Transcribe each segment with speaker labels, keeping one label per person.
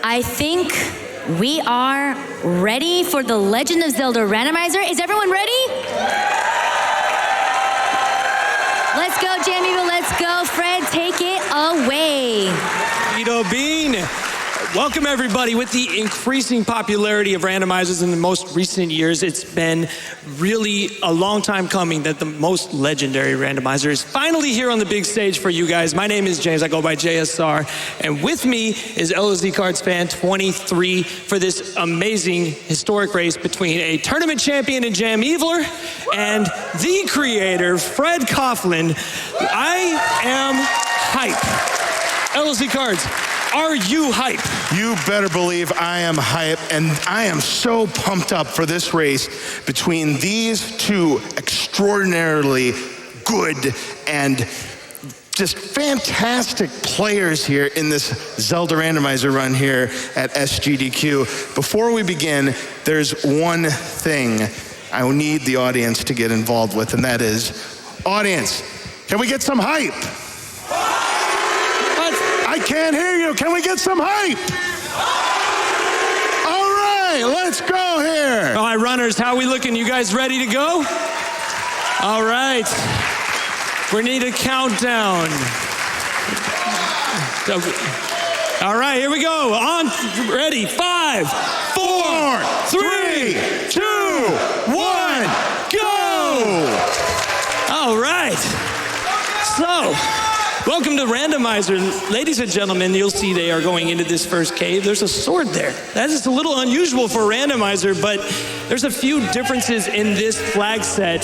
Speaker 1: I think we are ready for the Legend of Zelda Randomizer. Is everyone ready? Let's go, JamEvil, let's go. Fred, take it away.
Speaker 2: Edobean. Welcome everybody. With the increasing popularity of randomizers in the most recent years, it's been really a long time coming that the most legendary randomizer is finally here on the big stage for you guys. My name is James, I go by JSR, and with me is LSD Cards Fan 23 for this amazing historic race between a tournament champion in JamEvil and the creator, Fred Coughlin. I am hype. LSD Cards, are you hype?
Speaker 3: You better believe I am hype, and I am so pumped up for this race between these two extraordinarily good and just fantastic players here in this Zelda randomizer run here at SGDQ. Before we begin, there's one thing I need the audience to get involved with, and that is, audience, can we get some hype? I can't hear you. Can we get some hype? All right, let's go here.
Speaker 2: All right, runners, how are we looking? You guys ready to go? All right. We need a countdown. All right, here we go. On, ready, 5, 4, 3, 2, 1, go! All right. So, welcome to Randomizer. Ladies and gentlemen, you'll see they are going into this first cave. There's a sword there. That is a little unusual for Randomizer, but there's a few differences in this flag set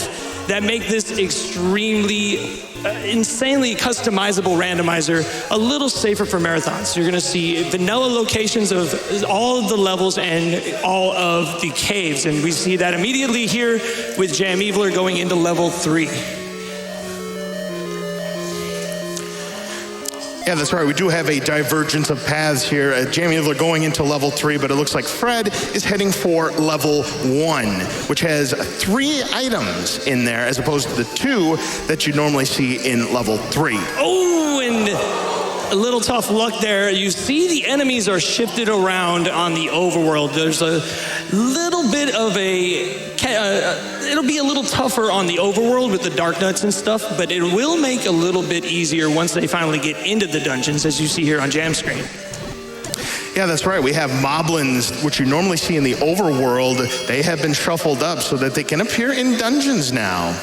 Speaker 2: that make this extremely, insanely customizable Randomizer a little safer for marathons. So you're gonna see vanilla locations of all of the levels and all of the caves. And we see that immediately here with JamEvil going into level 3.
Speaker 3: Yeah, that's right. We do have a divergence of paths here. JamEvil going into level 3, but it looks like Fred is heading for level 1, which has 3 items in there as opposed to the 2 that you normally see in level 3.
Speaker 2: Oh, and a little tough luck there. You see the enemies are shifted around on the overworld. There's a little bit of it'll be a little tougher on the overworld with the dark nuts and stuff, but it will make a little bit easier once they finally get into the dungeons, as you see here on Jam Screen.
Speaker 3: Yeah, that's right. We have moblins, which you normally see in the overworld. They have been shuffled up so that they can appear in dungeons now.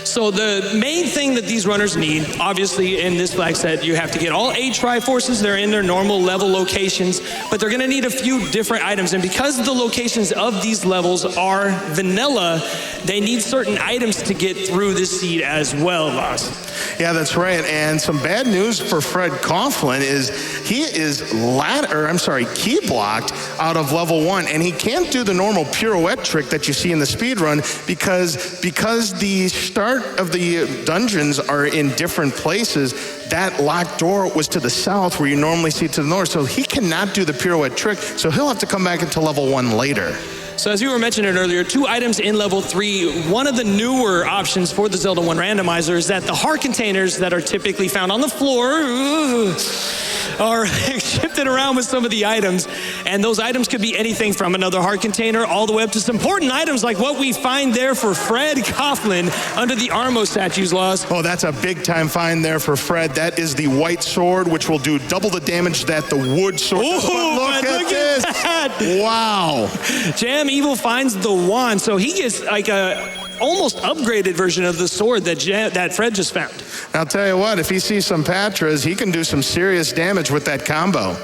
Speaker 2: So the main thing that these runners need, obviously in this flag set, you have to get all 8 Triforces. They're in their normal level locations, but they're gonna need a few different items. And because the locations of these levels are vanilla, they need certain items to get through this seed as well, Voss.
Speaker 3: Yeah, that's right. And some bad news for Fred Coughlin is he is key blocked out of level 1, and he can't do the normal pirouette trick that you see in the speed run because the start of the dungeons are in different places. That locked door was to the south where you normally see to the north, so he cannot do the pirouette trick, so he'll have to come back into level 1 later.
Speaker 2: So as you were mentioning earlier, 2 items in level 3. One of the newer options for the Zelda 1 randomizer is that the heart containers that are typically found on the floor are shifted around with some of the items. And those items could be anything from another heart container all the way up to some important items like what we find there for Fred Coughlin under the Armo statues, Laws.
Speaker 3: Oh, that's a big time find there for Fred. That is the white sword, which will do double the damage that the wood sword does. But look at this. That. Wow.
Speaker 2: JamEvil finds the wand, so he gets like a almost upgraded version of the sword that Fred just found.
Speaker 3: I'll tell you what, if he sees some Patras, he can do some serious damage with that combo.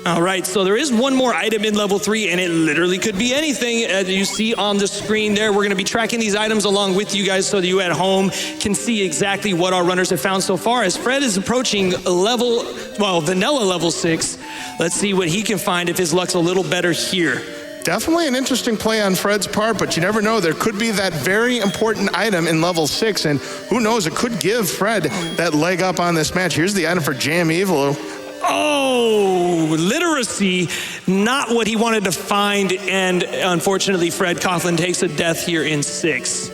Speaker 2: All right, so there is one more item in level 3, and it literally could be anything. As you see on the screen there, we're going to be tracking these items along with you guys so that you at home can see exactly what our runners have found so far. As Fred is approaching vanilla level 6, let's see what he can find if his luck's a little better here.
Speaker 3: Definitely an interesting play on Fred's part, but you never know. There could be that very important item in level 6, and who knows, it could give Fred that leg up on this match. Here's the item for JamEvil.
Speaker 2: Oh, literacy, not what he wanted to find, and unfortunately Fred Coughlin takes a death here in 6.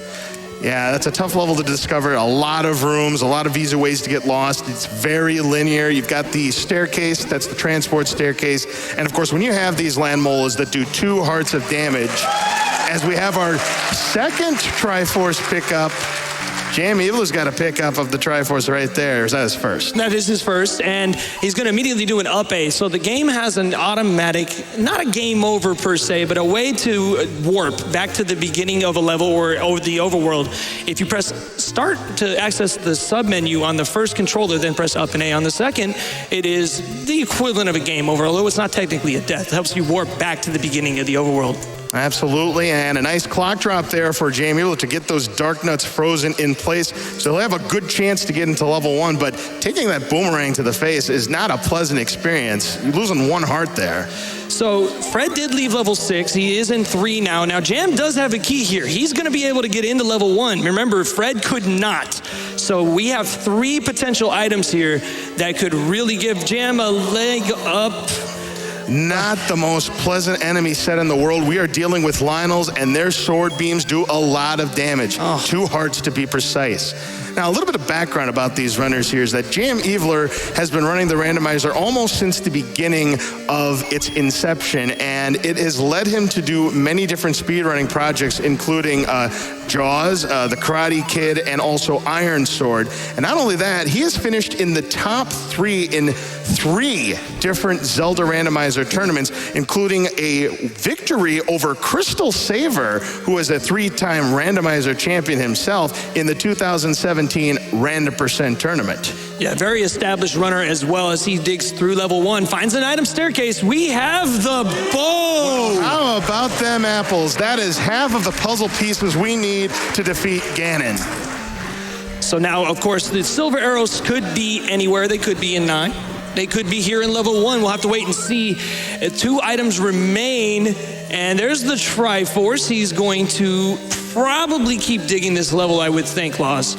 Speaker 3: Yeah, that's a tough level to discover. A lot of rooms, a lot of easy ways to get lost. It's very linear. You've got the staircase, that's the transport staircase. And of course, when you have these land molas that do 2 hearts of damage, as we have our second Triforce pickup, JamEvil has got a pickup of the Triforce right there. Is that his first?
Speaker 2: That is his first, and he's going to immediately do an up A. So the game has an automatic, not a game over per se, but a way to warp back to the beginning of a level or over the overworld. If you press start to access the sub-menu on the first controller, then press up and A on the second, it is the equivalent of a game over, although it's not technically a death. It helps you warp back to the beginning of the overworld.
Speaker 3: Absolutely, and a nice clock drop there for JamEvil to get those dark nuts frozen in place. So he'll have a good chance to get into level 1, but taking that boomerang to the face is not a pleasant experience. You're losing 1 heart there.
Speaker 2: So Fred did leave level 6. He is in 3 now. Now Jam does have a key here. He's going to be able to get into level 1. Remember, Fred could not. So we have 3 potential items here that could really give Jam a leg up.
Speaker 3: Not the most pleasant enemy set in the world. We are dealing with Lionels, and their sword beams do a lot of damage. 2 hearts to be precise. Now, a little bit of background about these runners here is that JamEvil has been running the randomizer almost since the beginning of its inception, and it has led him to do many different speedrunning projects, including Jaws, The Karate Kid, and also Iron Sword. And not only that, he has finished in the top 3 in 3 different Zelda randomizer tournaments, including a victory over Crystal Saver, who is a 3-time randomizer champion himself in the 2017 Random Percent tournament.
Speaker 2: Yeah, very established runner as well as he digs through level 1, finds an item staircase. We have the bow.
Speaker 3: How about them apples? That is half of the puzzle pieces we need to defeat Ganon.
Speaker 2: So now, of course, the silver arrows could be anywhere. They could be in 9. They could be here in level 1. We'll have to wait and see. 2 items remain, and there's the Triforce. He's going to probably keep digging this level, I would think, Laws.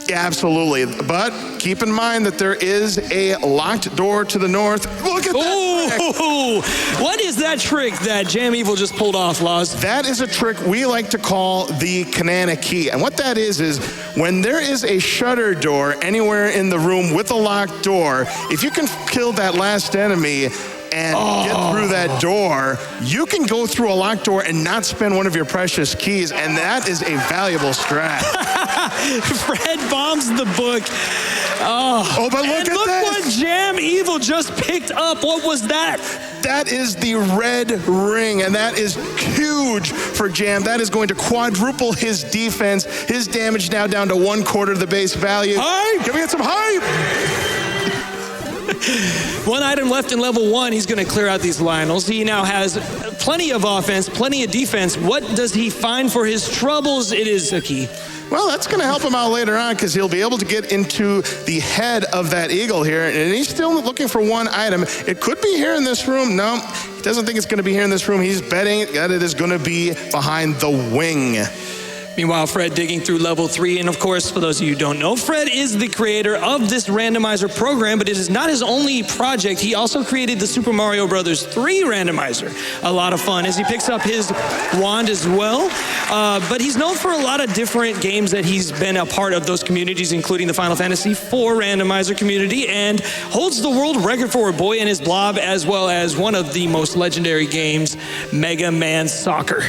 Speaker 3: Yeah, absolutely. But keep in mind that there is a locked door to the north. Look at that trick.
Speaker 2: What is that trick that JamEvil just pulled off, Laws?
Speaker 3: That is a trick we like to call the Kanana key. And what that is when there is a shutter door anywhere in the room with a locked door, if you can kill that last enemy and get through that door, you can go through a locked door and not spend one of your precious keys, and that is a valuable strat.
Speaker 2: Fred bombs the book.
Speaker 3: But look at
Speaker 2: look
Speaker 3: this.
Speaker 2: What JamEvil just picked up. What was that?
Speaker 3: That is the red ring, and that is huge for Jam. That is going to quadruple his defense. His damage now down to 1/4 of the base value.
Speaker 2: Hype!
Speaker 3: Can we get some hype?
Speaker 2: 1 item left in level 1. He's going to clear out these Lionels. He now has plenty of offense, plenty of defense. What does he find for his troubles? It is a key.
Speaker 3: Well, that's going to help him out later on because he'll be able to get into the head of that eagle here, and he's still looking for 1 item. It could be here in this room. No, he doesn't think it's going to be here in this room. He's betting that it is going to be behind the wing.
Speaker 2: Meanwhile, Fred digging through level 3. And of course, for those of you who don't know, Fred is the creator of this randomizer program, but it is not his only project. He also created the Super Mario Bros. 3 randomizer. A lot of fun as he picks up his wand as well. But he's known for a lot of different games that he's been a part of those communities, including the Final Fantasy IV randomizer community, and holds the world record for a boy and his blob, as well as one of the most legendary games, Mega Man Soccer.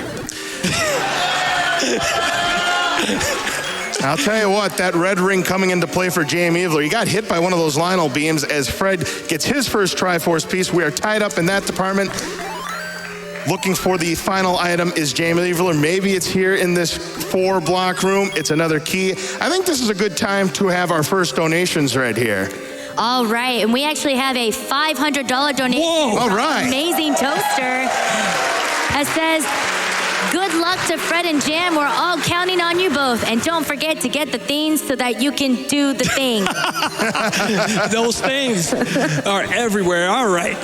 Speaker 3: I'll tell you what, that red ring coming into play for JamEvil, he got hit by one of those Lionel beams as Fred gets his first Triforce piece. We are tied up in that department. Looking for the final item is JamEvil, or maybe it's here in this 4-block room. It's another key. I think this is a good time to have our first donations right here.
Speaker 1: All right, and we actually have a $500 donation.
Speaker 3: Whoa, all right.
Speaker 1: Amazing Toaster that says, good luck to Fred and Jam. We're all counting on you both. And don't forget to get the things so that you can do the thing.
Speaker 2: Those things are everywhere. All right.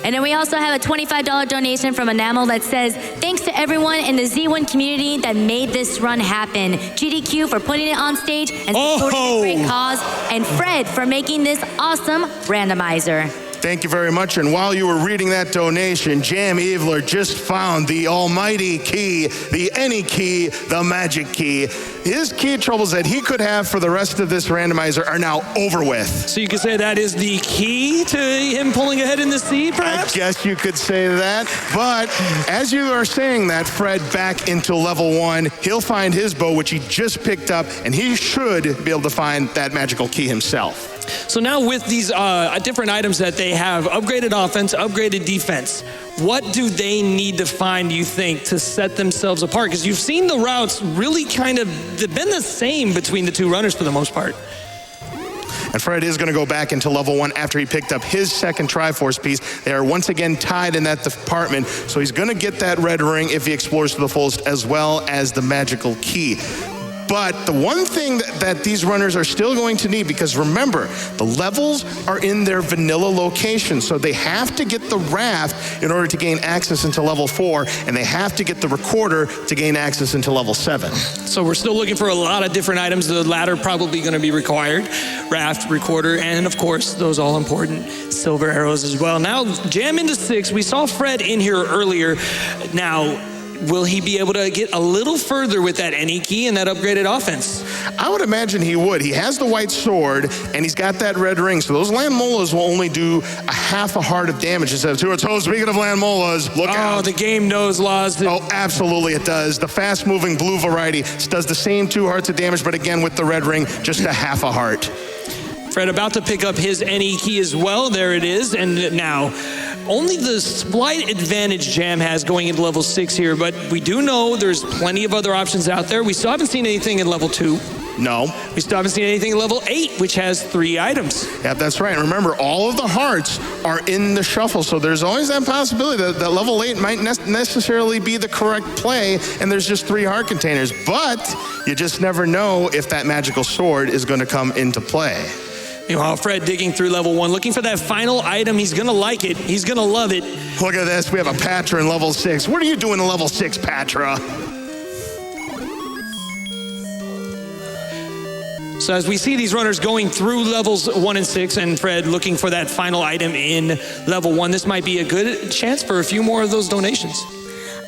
Speaker 1: And then we also have a $25 donation from Enamel that says, thanks to everyone in the Z1 community that made this run happen. GDQ for putting it on stage and supporting a great cause. And Fred for making this awesome randomizer.
Speaker 3: Thank you very much. And while you were reading that donation, JamEvil just found the almighty key, the any key, the magic key. his key troubles that he could have for the rest of this randomizer are now over with.
Speaker 2: So you could say that is the key to him pulling ahead in the seed, perhaps?
Speaker 3: I guess you could say that. But as you are saying that, Fred back into level 1. He'll find his bow, which he just picked up, and he should be able to find that magical key himself.
Speaker 2: So now with these different items that they have, upgraded offense, upgraded defense, what do they need to find, do you think, to set themselves apart? Because you've seen the routes really they've been the same between the two runners for the most part.
Speaker 3: And Fred is going to go back into level 1 after he picked up his second Triforce piece. They are once again tied in that department, so he's going to get that red ring if he explores to the fullest, as well as the magical key. But the one thing that these runners are still going to need, because remember, the levels are in their vanilla location, so they have to get the raft in order to gain access into level 4, and they have to get the recorder to gain access into level 7.
Speaker 2: So we're still looking for a lot of different items. The latter probably going to be required. Raft, recorder, and of course, those all-important silver arrows as well. Now, jam into 6. We saw Fred in here earlier. Now, will he be able to get a little further with that any key and that upgraded offense?
Speaker 3: I would imagine he would. He has the white sword, and he's got that red ring, so those land molas will only do a half a heart of damage instead of 2 hearts. Oh, speaking of land molas, look out.
Speaker 2: Oh, the game knows laws.
Speaker 3: Oh, absolutely it does. The fast-moving blue variety does the same 2 hearts of damage, but again, with the red ring, just a half a heart.
Speaker 2: Fred about to pick up his any key as well. There it is. And now, only the slight advantage Jam has going into level 6 here, but we do know there's plenty of other options out there. We still haven't seen anything in level 2.
Speaker 3: No.
Speaker 2: We still haven't seen anything in level 8, which has 3 items.
Speaker 3: Yeah, that's right. And remember, all of the hearts are in the shuffle, so there's always that possibility that level 8 might necessarily be the correct play, and there's just 3 heart containers. But you just never know if that magical sword is going to come into play.
Speaker 2: Meanwhile, Fred digging through level 1, looking for that final item. He's going to like it. He's going to love it.
Speaker 3: Look at this. We have a Patra in level 6. What are you doing in level 6, Patra?
Speaker 2: So as we see these runners going through levels 1 and 6, and Fred looking for that final item in level 1, this might be a good chance for a few more of those donations.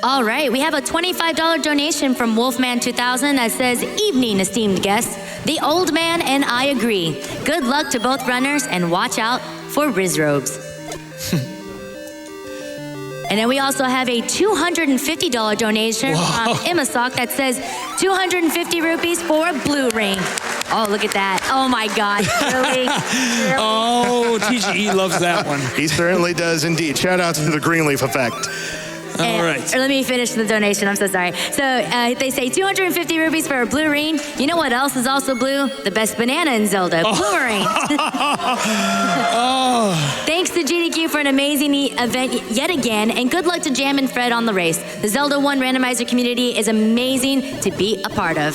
Speaker 1: All right, we have a $25 donation from Wolfman2000 that says, "Evening, esteemed guests. The old man and I agree. Good luck to both runners and watch out for Riz robes." And then we also have a $250 donation from Imasock that says 250 rupees for a blue ring. Oh, look at that. Oh my God, really?
Speaker 2: Oh, TGE loves that one.
Speaker 3: He certainly does indeed. Shout out to the Greenleaf effect.
Speaker 2: All right.
Speaker 1: Or let me finish the donation. I'm so sorry. So they say 250 rupees for a blue ring. You know what else is also blue? The best banana in Zelda. Blue ring. Thanks to GDQ for an amazing event yet again, and good luck to Jam and Fred on the race. The Zelda 1 randomizer community is amazing to be a part of.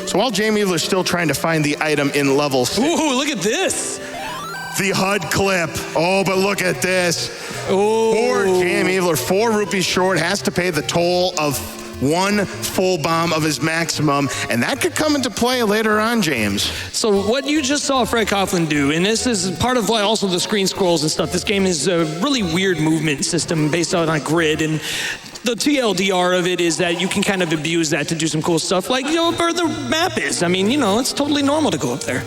Speaker 3: So while JamEvil is still trying to find the item in level 6.
Speaker 2: Ooh, look at this.
Speaker 3: The HUD clip. Oh, but look at this.
Speaker 2: Oh.
Speaker 3: Poor JamEvil, 4 rupees short, has to pay the toll of 1 full bomb of his maximum, and that could come into play later on, James.
Speaker 2: So what you just saw Fred Coughlin do, and this is part of why also the screen scrolls and stuff, this game is a really weird movement system based on a grid, and the TLDR of it is that you can kind of abuse that to do some cool stuff, like, you know, where the map is. I mean, you know, it's totally normal to go up there.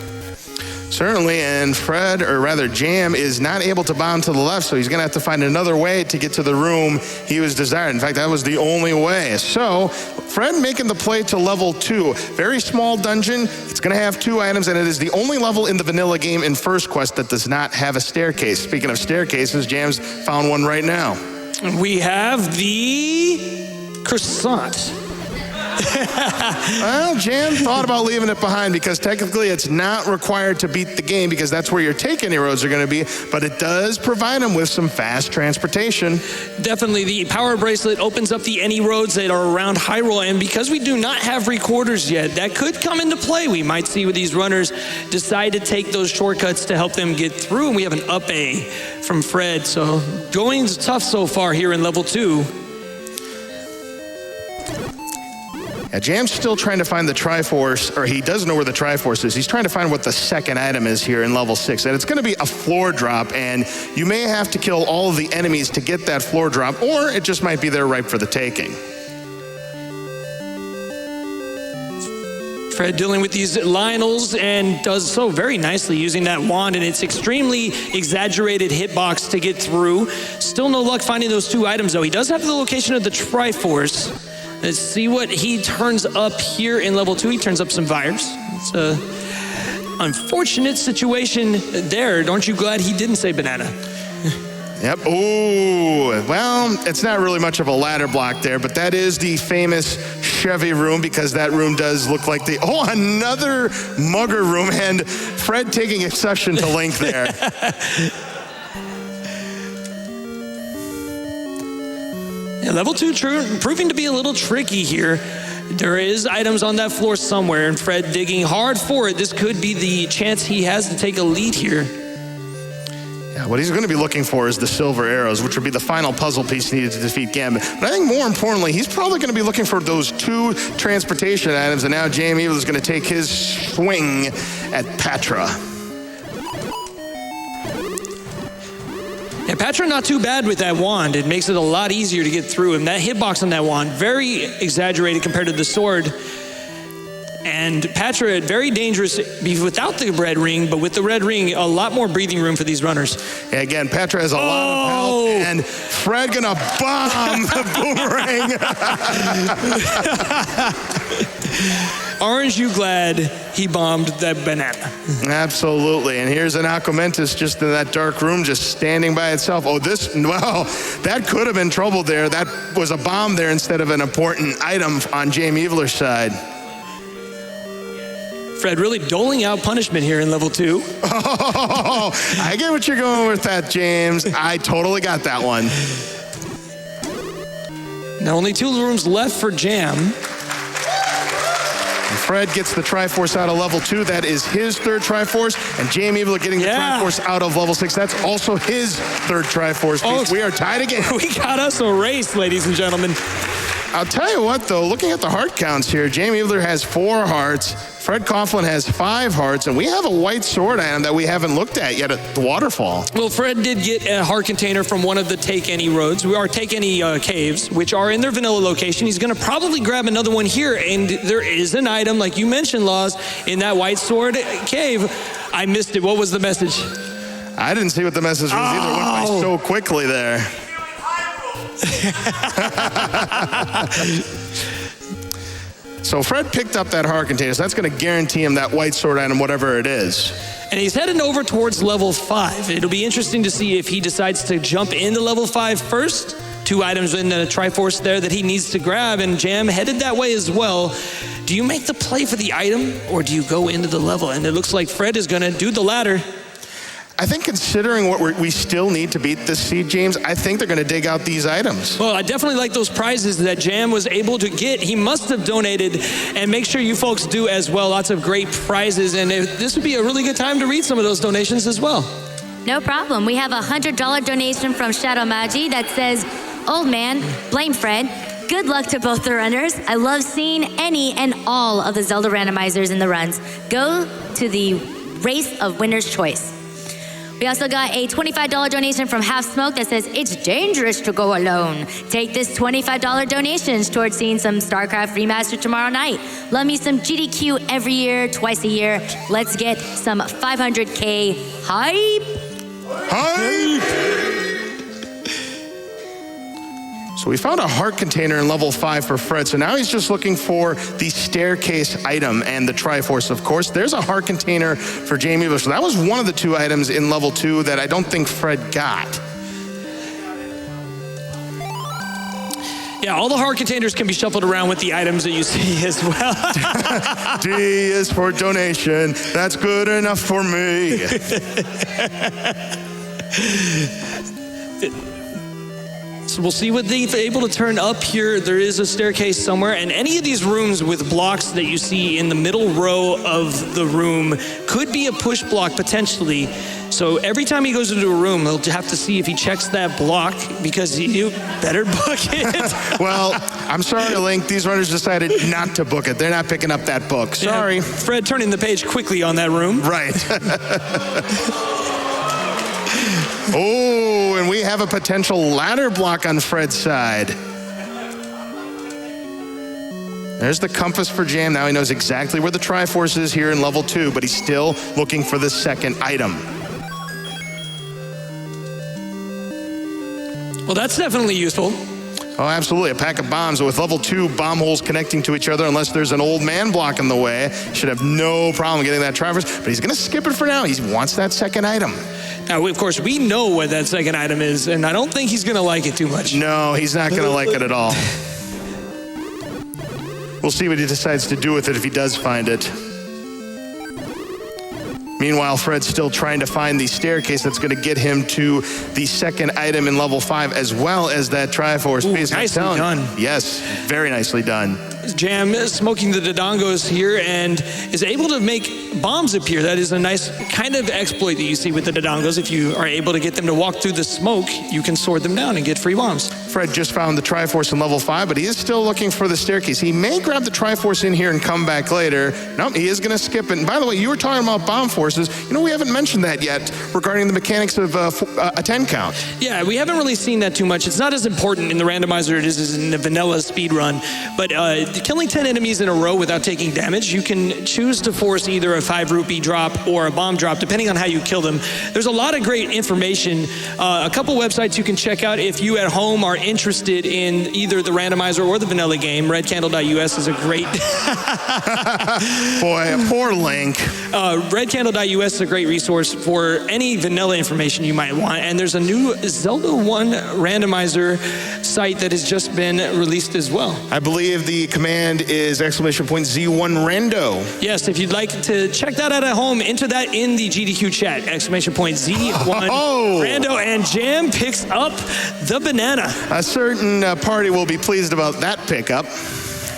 Speaker 3: Certainly, and Fred, or rather Jam, is not able to bomb to the left, so he's going to have to find another way to get to the room he was desired. In fact, that was the only way. So, Fred making the play to level 2. Very small dungeon. It's going to have 2 items, and it is the only level in the vanilla game in First Quest that does not have a staircase. Speaking of staircases, Jam's found one right now.
Speaker 2: We have the croissant.
Speaker 3: Well, Jam thought about leaving it behind because technically it's not required to beat the game because that's where your take any roads are going to be, but it does provide him with some fast transportation.
Speaker 2: Definitely, the power bracelet opens up the any roads that are around Hyrule, and because we do not have recorders yet, that could come into play. We might see with these runners decide to take those shortcuts to help them get through, and we have an up A from Fred, so going's tough so far here in level 2.
Speaker 3: Yeah, Jam's still trying to find the Triforce, or he doesn't know where the Triforce is. He's trying to find what the second item is here in level 6. And it's going to be a floor drop, and you may have to kill all of the enemies to get that floor drop, or it just might be there ripe for the taking.
Speaker 2: Fred dealing with these Lionels and does so very nicely using that wand and its extremely exaggerated hitbox to get through. Still no luck finding those 2 items though. He does have the location of the Triforce. Let's see what he turns up here in level 2. He turns up some Vires. It's a unfortunate situation there. Aren't you glad he didn't say banana?
Speaker 3: Yep. Oh, well, it's not really much of a ladder block there, but that is the famous Chevy room because that room does look like the, another mugger room, and Fred taking exception to length there.
Speaker 2: Yeah, level 2 proving to be a little tricky here. There is items on that floor somewhere, and Fred digging hard for it. This could be the chance he has to take a lead here.
Speaker 3: Yeah, what he's going to be looking for is the silver arrows, which would be the final puzzle piece needed to defeat Gambit. But I think more importantly, he's probably going to be looking for those 2 transportation items, and now JamEvil is going to take his swing at Patra.
Speaker 2: Yeah, Patra not too bad with that wand. It makes it a lot easier to get through him. That hitbox on that wand, very exaggerated compared to the sword. And Patra, very dangerous without the red ring, but with the red ring, a lot more breathing room for these runners.
Speaker 3: Yeah, again, Patra has a lot of health, and Fred gonna bomb the boomerang.
Speaker 2: Aren't you glad he bombed that banana?
Speaker 3: Absolutely, and here's an Aquamentus just in that dark room, just standing by itself. Oh, that could have been trouble there. That was a bomb there instead of an important item on JamEviler's side.
Speaker 2: Fred really doling out punishment here in level 2.
Speaker 3: Oh, I get what you're going with that, James. I totally got that one.
Speaker 2: Now only 2 rooms left for Jam.
Speaker 3: And Fred gets the Triforce out of level 2. That is his 3rd Triforce. And JamEvil getting the Triforce out of level 6. That's also his 3rd Triforce piece. We are tied again.
Speaker 2: We got us a race, ladies and gentlemen.
Speaker 3: I'll tell you what, though, looking at the heart counts here, JamEvil has 4 hearts. Fred Coughlin has 5 hearts, and we have a white sword item that we haven't looked at yet at the waterfall.
Speaker 2: Well, Fred did get a heart container from one of the Take Any roads, or Take Any caves, which are in their vanilla location. He's going to probably grab another one here, and there is an item, like you mentioned, Laws, in that white sword cave. I missed it. What was the message?
Speaker 3: I didn't see what the message was either. It went by so quickly there. So Fred picked up that heart container, so that's going to guarantee him that white sword item, whatever it is.
Speaker 2: And he's heading over towards level 5. It'll be interesting to see if he decides to jump into level 5 first. 2 items in the Triforce there that he needs to grab, and Jam headed that way as well. Do you make the play for the item, or do you go into the level? And it looks like Fred is going to do the latter.
Speaker 3: I think considering what we still need to beat this seed, James, I think they're going to dig out these items.
Speaker 2: Well, I definitely like those prizes that Jam was able to get. He must have donated, and make sure you folks do as well. Lots of great prizes, and this would be a really good time to read some of those donations as well.
Speaker 1: No problem. We have a $100 donation from Shadow Magi that says, "Old man, blame Fred. Good luck to both the runners. I love seeing any and all of the Zelda randomizers in the runs. Go to the race of winner's choice." We also got a $25 donation from Half Smoke that says, "It's dangerous to go alone. Take this $25 donations towards seeing some StarCraft Remastered tomorrow night. Love me some GDQ every year, twice a year. Let's get some 500K hype."
Speaker 3: Hype! So we found a heart container in level 5 for Fred, so now he's just looking for the staircase item and the Triforce, of course. There's a heart container for JamEvil, so that was one of the 2 items in level 2 that I don't think Fred got.
Speaker 2: Yeah, all the heart containers can be shuffled around with the items that you see as well.
Speaker 3: D is for donation. That's good enough for me.
Speaker 2: So we'll see what they're able to turn up here. There is a staircase somewhere, and any of these rooms with blocks that you see in the middle row of the room could be a push block potentially. So every time he goes into a room, he'll have to see if he checks that block, because you better book it.
Speaker 3: Well, I'm sorry, Link. These runners decided not to book it. They're not picking up that book. Sorry.
Speaker 2: Yeah, Fred turning the page quickly on that room.
Speaker 3: Right. Oh, and we have a potential ladder block on Fred's side. There's the compass for Jam. Now he knows exactly where the Triforce is here in level 2, but he's still looking for the second item.
Speaker 2: Well, that's definitely useful.
Speaker 3: Oh, absolutely. A pack of bombs with level 2 bomb holes connecting to each other, unless there's an old man blocking the way. Should have no problem getting that Triforce, but he's going to skip it for now. He wants that second item.
Speaker 2: Now, of course, we know what that second item is, and I don't think he's going to like it too much.
Speaker 3: No, he's not going to like it at all. We'll see what he decides to do with it if he does find it. Meanwhile, Fred's still trying to find the staircase that's going to get him to the second item in level 5, as well as that Triforce.
Speaker 2: Ooh, nicely done.
Speaker 3: Yes, very nicely done.
Speaker 2: Jam is smoking the Dodongos here and is able to make bombs appear. That is a nice kind of exploit that you see with the Dodongos. If you are able to get them to walk through the smoke, you can sword them down and get free bombs.
Speaker 3: Fred just found the Triforce in level 5, but he is still looking for the staircase. He may grab the Triforce in here and come back later. No, he is going to skip it. And by the way, you were talking about bomb forces. You know, we haven't mentioned that yet regarding the mechanics of a 10 count.
Speaker 2: Yeah, we haven't really seen that too much. It's not as important in the randomizer as it is in the vanilla speed run. But killing 10 enemies in a row without taking damage, you can choose to force either a 5 rupee drop or a bomb drop, depending on how you kill them. There's a lot of great information. A couple websites you can check out if you at home are interested in either the randomizer or the vanilla game. Redcandle.us is a great...
Speaker 3: Boy, poor Link.
Speaker 2: Redcandle.us is a great resource for any vanilla information you might want. And there's a new Zelda 1 randomizer site that has just been released as well.
Speaker 3: I believe the command is !Z1 Rando.
Speaker 2: Yes, if you'd like to check that out at home, enter that in the GDQ chat. !Z1 Rando, and Jam picks up the banana.
Speaker 3: A certain party will be pleased about that pickup.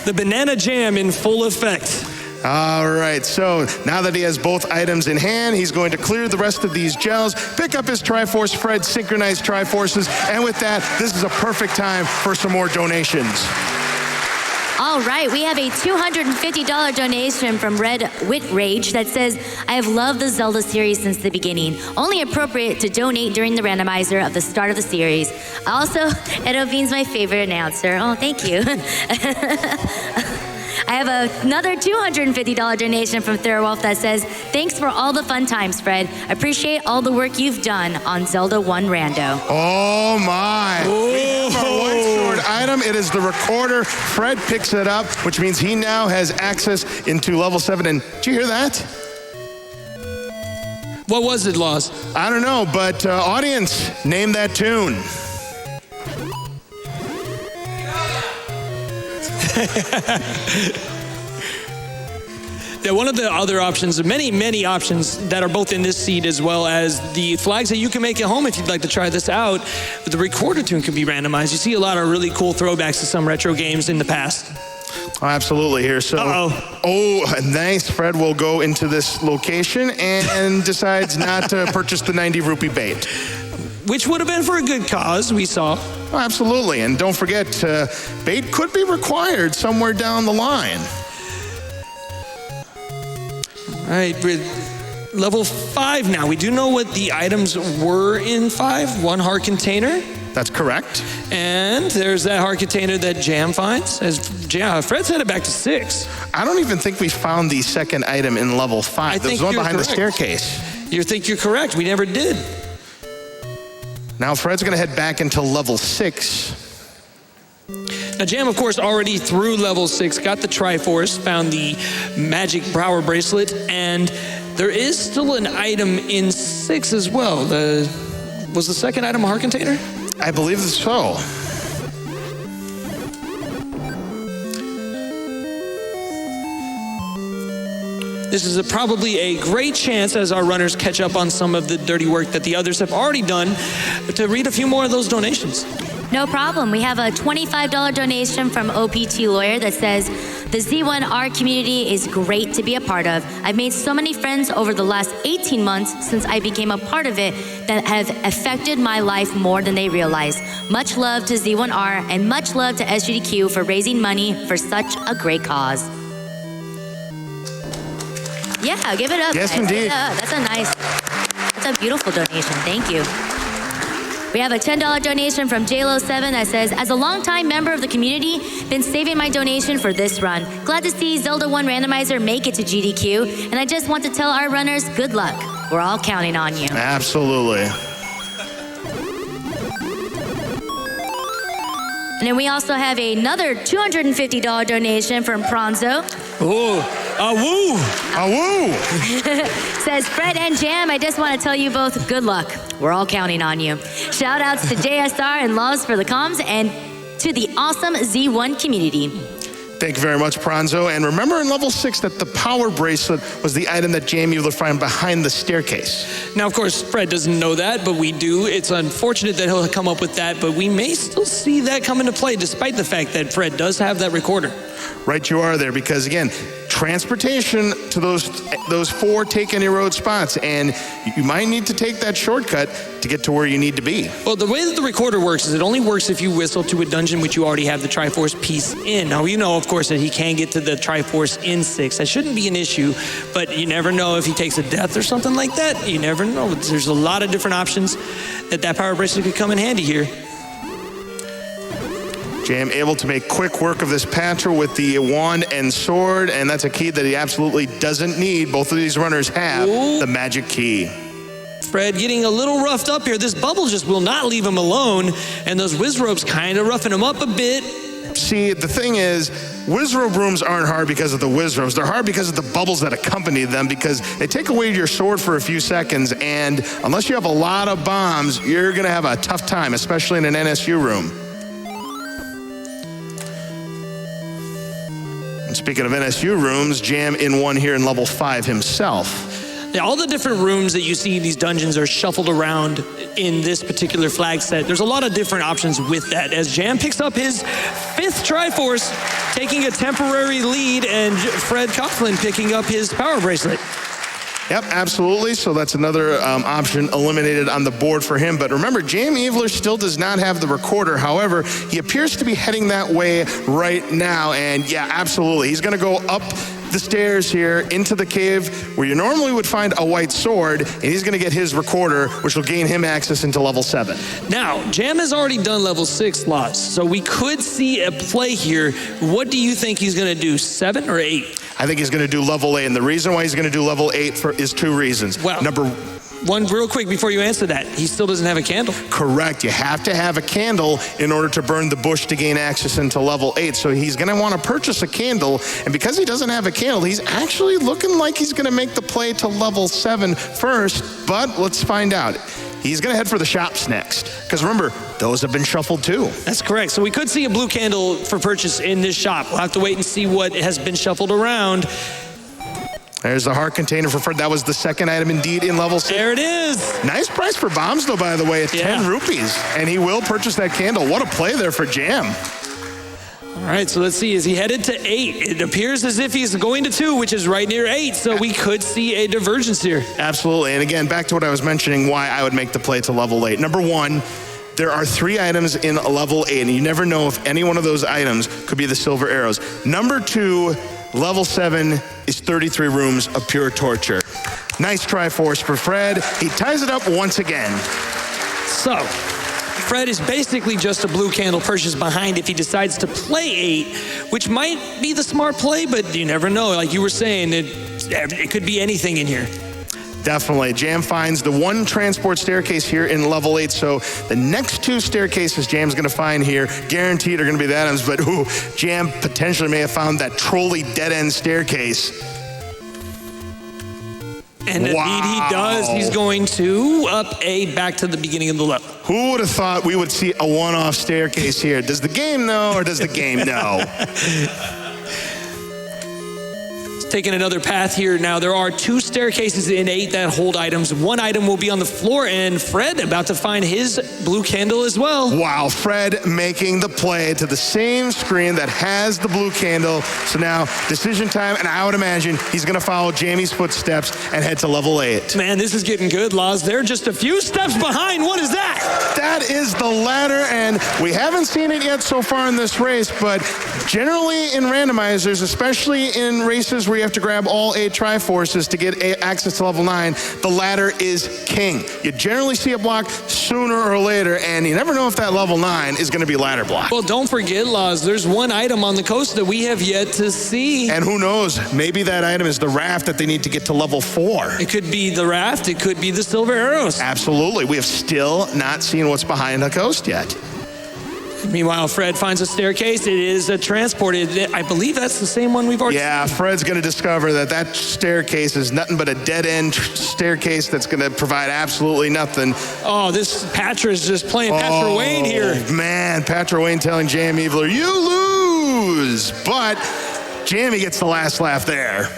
Speaker 2: The banana jam in full effect.
Speaker 3: All right, so now that he has both items in hand, he's going to clear the rest of these gels, pick up his Triforce, Fred's synchronized Triforces, and with that, this is a perfect time for some more donations.
Speaker 1: All right, we have a $250 donation from Red Wit Rage that says, I have loved the Zelda series since the beginning. Only appropriate to donate during the randomizer of the start of the series. Also, Edobean's my favorite announcer. Oh, thank you. I have another $250 donation from Thurwolf that says, thanks for all the fun times, Fred. Appreciate all the work you've done on Zelda 1 Rando.
Speaker 3: Oh my.
Speaker 2: Oh.
Speaker 3: We have our one sword item. It is the recorder. Fred picks it up, which means he now has access into level 7. And did you hear that?
Speaker 2: What was it, Laws?
Speaker 3: I don't know, but audience, name that tune.
Speaker 2: Yeah, one of the other options, many options that are both in this seed, as well as the flags that you can make at home if you'd like to try this out. But the recorder tune can be randomized. You see a lot of really cool throwbacks to some retro games in the past.
Speaker 3: Oh, absolutely here. So, nice. Fred will go into this location and decides not to purchase the 90 rupee bait.
Speaker 2: Which would have been for a good cause, we saw.
Speaker 3: Oh, absolutely. And don't forget, bait could be required somewhere down the line.
Speaker 2: All right, we're level 5 now. We do know what the items were in 5. 1 heart container.
Speaker 3: That's correct.
Speaker 2: And there's that heart container that Jam finds. Fred's headed back to 6.
Speaker 3: I don't even think we found the second item in level 5. There's one behind the staircase.
Speaker 2: You think you're correct. We never did.
Speaker 3: Now Fred's going to head back into level 6.
Speaker 2: Now, Jam, of course, already through level 6, got the Triforce, found the magic power bracelet, and there is still an item in 6 as well. Was the second item a heart container?
Speaker 3: I believe so.
Speaker 2: This is probably a great chance, as our runners catch up on some of the dirty work that the others have already done, to read a few more of those donations.
Speaker 1: No problem. We have a $25 donation from OPT Lawyer that says, the Z1R community is great to be a part of. I've made so many friends over the last 18 months since I became a part of it that have affected my life more than they realize. Much love to Z1R and much love to SGDQ for raising money for such a great cause. Yeah, give it up.
Speaker 3: Yes,
Speaker 1: guys.
Speaker 3: indeed.
Speaker 1: That's a beautiful donation. Thank you. We have a $10 donation from JLo7 that says, as a longtime member of the community, been saving my donation for this run. Glad to see Zelda 1 Randomizer make it to GDQ, and I just want to tell our runners good luck. We're all counting on you.
Speaker 3: Absolutely.
Speaker 1: And then we also have another $250 donation from Pronzo.
Speaker 2: Ooh, a woo.
Speaker 3: A woo.
Speaker 1: Says, Fred and Jam, I just want to tell you both good luck. We're all counting on you. Shout outs to JSR and Loves for the comms and to the awesome Z1 community.
Speaker 3: Thank you very much, Pronzo. And remember in level 6 that the power bracelet was the item that JamEvil would find behind the staircase.
Speaker 2: Now, of course, Fred doesn't know that, but we do. It's unfortunate that he'll come up with that, but we may still see that come into play despite the fact that Fred does have that recorder.
Speaker 3: Right you are there, because again, transportation to those 4 take any road spots, and you might need to take that shortcut to get to where you need to be.
Speaker 2: Well, the way that the recorder works is it only works if you whistle to a dungeon which you already have the Triforce piece in. Now, you know, of course, that he can get to the Triforce in 6. That shouldn't be an issue, but you never know if he takes a death or something like that. You never know. There's a lot of different options that power bracelet could come in handy here.
Speaker 3: Jam able to make quick work of this patcher with the wand and sword, and that's a key that he absolutely doesn't need. Both of these runners have the magic key.
Speaker 2: Fred getting a little roughed up here. This bubble just will not leave him alone, and those whiz ropes kind of roughing him up a bit.
Speaker 3: See, the thing is, whiz rope rooms aren't hard because of the whiz ropes. They're hard because of the bubbles that accompany them, because they take away your sword for a few seconds, and unless you have a lot of bombs, you're going to have a tough time, especially in an NSU room. And speaking of NSU rooms, Jam in one here in level 5 himself.
Speaker 2: Now, all the different rooms that you see in these dungeons are shuffled around in this particular flag set. There's a lot of different options with that, as Jam picks up his 5th Triforce, taking a temporary lead, and Fred Coughlin picking up his power bracelet.
Speaker 3: Yep, absolutely. So that's another option eliminated on the board for him. But remember, JamEvil still does not have the recorder. However, he appears to be heading that way right now. And yeah, absolutely. He's going to go up the stairs here into the cave where you normally would find a white sword, and he's going to get his recorder, which will gain him access into level 7.
Speaker 2: Now, Jam has already done level 6 slots, so we could see a play here. What do you think he's going to do, 7 or 8?
Speaker 3: I think he's going to do level 8, and the reason why he's going to do level 8 is 2 reasons.
Speaker 2: Well,
Speaker 3: Number
Speaker 2: one, real quick before you answer that, he still doesn't have a candle.
Speaker 3: Correct. You have to have a candle in order to burn the bush to gain access into level 8. So he's going to want to purchase a candle. And because he doesn't have a candle, he's actually looking like he's going to make the play to level 7 first. But let's find out. He's going to head for the shops next. Because remember, those have been shuffled too.
Speaker 2: That's correct. So we could see a blue candle for purchase in this shop. We'll have to wait and see what has been shuffled around.
Speaker 3: There's the heart container for Fred. That was the 2nd item indeed in level 6.
Speaker 2: There it is.
Speaker 3: Nice price for bombs though, by the way. It's 10 rupees. And he will purchase that candle. What a play there for Jam.
Speaker 2: All right, so let's see. Is he headed to 8? It appears as if he's going to 2, which is right near 8. So we could see a divergence here.
Speaker 3: Absolutely. And again, back to what I was mentioning, why I would make the play to level 8. Number 1, there are 3 items in level 8, and you never know if any one of those items could be the silver arrows. Number 2, level 7 is 33 rooms of pure torture. Nice Triforce for Fred. He ties it up once again.
Speaker 2: So, Fred is basically just a blue candle purchase behind if he decides to play 8, which might be the smart play, but you never know. Like you were saying, it could be anything in here.
Speaker 3: Definitely. Jam finds the 1 transport staircase here in level 8. So the next 2 staircases Jam's going to find here, guaranteed are going to be the items. But Jam potentially may have found that trolley dead-end staircase.
Speaker 2: And indeed he does. He's going to up A back to the beginning of the level.
Speaker 3: Who would have thought we would see a one-off staircase here? Does the game know, or does the game know?
Speaker 2: Taking another path here. Now, there are 2 staircases in 8 that hold items. 1 item will be on the floor, and Fred about to find his blue candle as well.
Speaker 3: Wow, Fred making the play to the same screen that has the blue candle. So now, decision time, and I would imagine he's going to follow Jamie's footsteps and head to level 8.
Speaker 2: Man, this is getting good, Laws. They're just a few steps behind. What is that?
Speaker 3: That is the ladder, and we haven't seen it yet so far in this race, but generally in randomizers, especially in races where where you have to grab all 8 Triforces to get access to level 9. The ladder is king. You generally see a block sooner or later, and you never know if that level 9 is going to be ladder block.
Speaker 2: Well, don't forget, Laws, there's one item on the coast that we have yet to see.
Speaker 3: And who knows, maybe that item is the raft that they need to get to level 4.
Speaker 2: It could be the raft, it could be the silver arrows.
Speaker 3: Absolutely. We have still not seen what's behind the coast yet.
Speaker 2: Meanwhile, Fred finds a staircase. It is transported. I believe that's the same one we've already
Speaker 3: seen. Fred's going to discover that staircase is nothing but a dead-end staircase that's going to provide absolutely nothing.
Speaker 2: Oh, this Patra's just playing Patra Wayne here.
Speaker 3: Man, Patra Wayne telling JamEvil, you lose. But Jamie gets the last laugh there.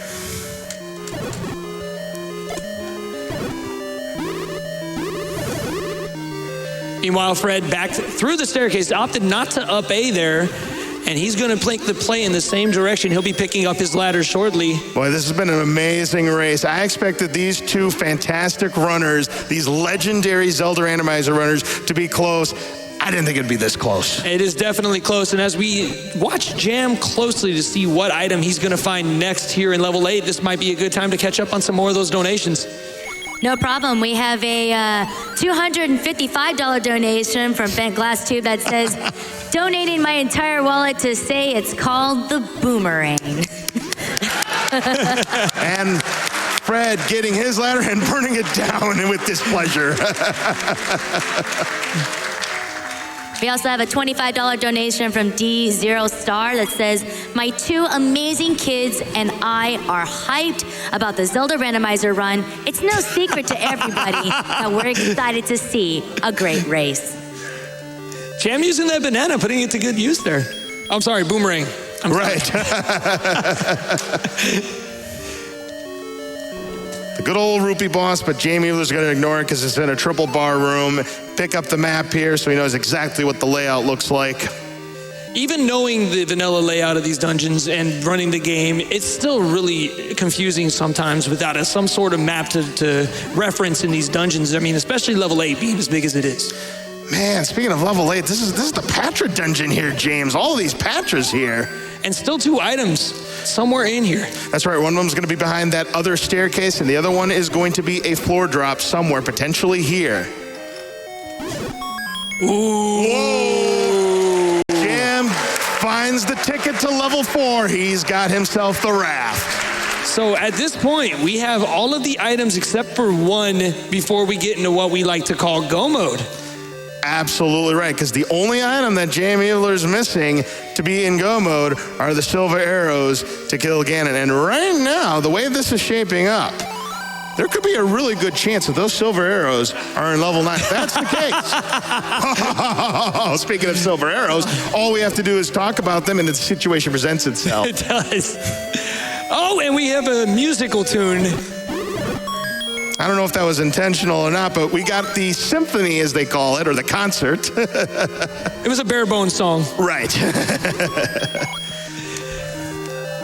Speaker 2: Meanwhile, Fred back through the staircase, opted not to up A there, and he's going to play in the same direction. He'll be picking up his ladder shortly.
Speaker 3: Boy, this has been an amazing race. I expected these two fantastic runners, these legendary Zelda Randomizer runners, to be close. I didn't think it'd be this close.
Speaker 2: It is definitely close, and as we watch Jam closely to see what item he's going to find next here in level 8, this might be a good time to catch up on some more of those donations.
Speaker 1: No problem. We have a $255 donation from Bent Glass Tube that says, donating my entire wallet to say it's called the Boomerang.
Speaker 3: And Fred getting his ladder and burning it down with displeasure.
Speaker 1: We also have a $25 donation from D0 Star that says, my 2 amazing kids and I are hyped about the Zelda Randomizer run. It's no secret to everybody that we're excited to see a great race.
Speaker 2: Jam using that banana, putting it to good use there. I'm sorry, Boomerang.
Speaker 3: Right. The good old rupee boss, but JamEvil is going to ignore it because it's in a triple bar room. Pick up the map here so he knows exactly what the layout looks like.
Speaker 2: Even knowing the vanilla layout of these dungeons and running the game, it's still really confusing sometimes without some sort of map to reference in these dungeons. I mean, especially level 8 being as big as it is.
Speaker 3: Man, speaking of level 8, this is the Patra dungeon here, James. All of these Patras here.
Speaker 2: And still 2 items somewhere in here.
Speaker 3: That's right. One of them is going to be behind that other staircase, and the other one is going to be a floor drop somewhere, potentially here.
Speaker 2: Ooh.
Speaker 3: Whoa. Jam finds the ticket to level 4. He's got himself the raft.
Speaker 2: So at this point, we have all of the items except for one before we get into what we like to call go mode.
Speaker 3: Absolutely right, because the only item that JamEvil is missing to be in go mode are the silver arrows to kill Ganon. And right now, the way this is shaping up, there could be a really good chance that those silver arrows are in level 9. If that's the case. Speaking of silver arrows, all we have to do is talk about them and the situation presents itself.
Speaker 2: It does. Oh, and we have a musical tune.
Speaker 3: I don't know if that was intentional or not, but we got the symphony, as they call it, or the concert.
Speaker 2: It was a bare bones song.
Speaker 3: Right.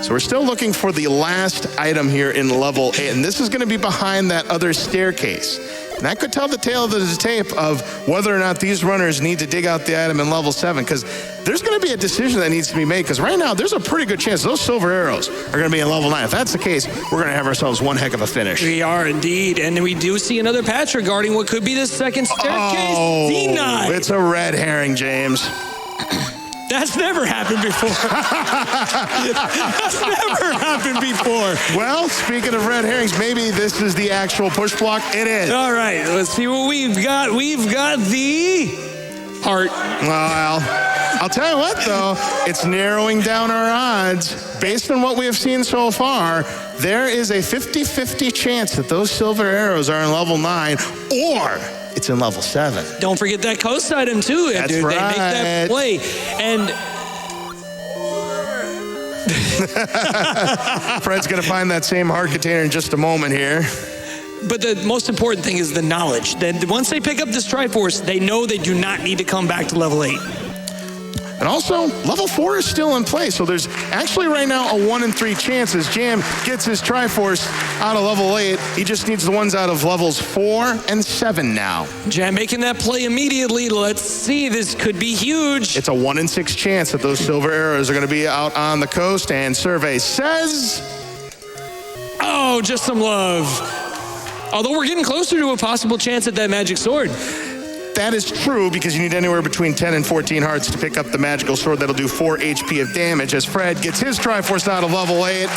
Speaker 3: So we're still looking for the last item here in level 8, and this is going to be behind that other staircase. And that could tell the tale of the tape of whether or not these runners need to dig out the item in level 7, because there's going to be a decision that needs to be made, because right now there's a pretty good chance those silver arrows are going to be in level 9. If that's the case, we're going to have ourselves one heck of a finish.
Speaker 2: We are indeed, and we do see another patch regarding what could be the second staircase.
Speaker 3: Oh,
Speaker 2: denied.
Speaker 3: It's a red herring, James.
Speaker 2: That's never happened before. That's never happened before.
Speaker 3: Well, speaking of red herrings, maybe this is the actual push block. It is.
Speaker 2: All right, let's see what we've got. We've got the heart.
Speaker 3: Well, I'll tell you what, though. It's narrowing down our odds. Based on what we have seen so far, there is a 50-50 chance that those silver arrows are in level 9 or it's in level 7.
Speaker 2: Don't forget that coast item, too.
Speaker 3: That's
Speaker 2: dude.
Speaker 3: right.
Speaker 2: They make that play. And
Speaker 3: Fred's going to find that same heart container in just a moment here.
Speaker 2: But the most important thing is the knowledge. That once they pick up this Triforce, they know they do not need to come back to level 8.
Speaker 3: And also, level 4 is still in play, so there's actually right now a 1 in 3 chance as Jam gets his Triforce out of level 8. He just needs the ones out of levels 4 and 7 now.
Speaker 2: Jam making that play immediately. Let's see, this could be huge.
Speaker 3: It's a 1 in 6 chance that those silver arrows are going to be out on the coast, and survey says
Speaker 2: Oh, just some love. Although we're getting closer to a possible chance at that magic sword.
Speaker 3: That is true, because you need anywhere between 10 and 14 hearts to pick up the magical sword that'll do 4 HP of damage, as Fred gets his Triforce out of level 8.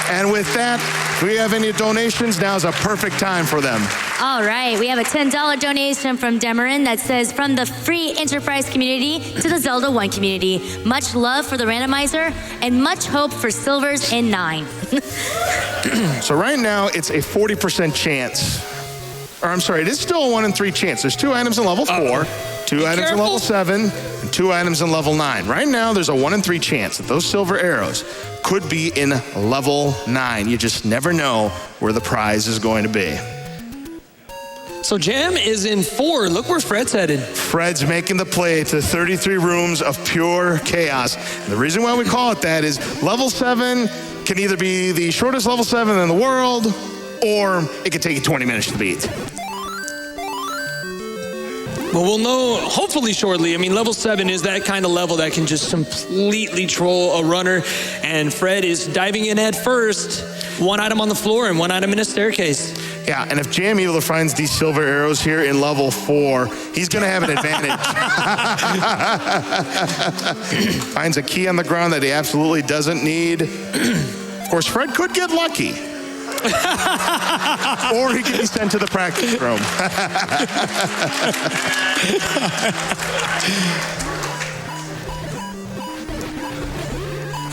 Speaker 3: And with that, if we have any donations, now's a perfect time for them.
Speaker 1: All right, we have a $10 donation from Demarin that says, from the free enterprise community to the Zelda 1 community, much love for the randomizer and much hope for silvers in 9.
Speaker 3: So right now, it's a 40% chance. Or I'm sorry, it is still a 1 in 3 chance. There's 2 items in level 4, 2 items in level 7, and 2 items in level 9. Right now, there's a 1 in 3 chance that those silver arrows could be in level 9. You just never know where the prize is going to be.
Speaker 2: So Jam is in 4. Look where Fred's headed.
Speaker 3: Fred's making the play to 33 rooms of pure chaos. And the reason why we call it that is level 7 can either be the shortest level 7 in the world, or it could take you 20 minutes to beat.
Speaker 2: Well, we'll know hopefully shortly. I mean, level 7 is that kind of level that can just completely troll a runner. And Fred is diving in head first. 1 item on the floor and 1 item in a staircase.
Speaker 3: Yeah, and if JamEvil finds these silver arrows here in level 4, he's going to have an advantage. Finds a key on the ground that he absolutely doesn't need. Of course, Fred could get lucky. Or he could be sent to the practice room.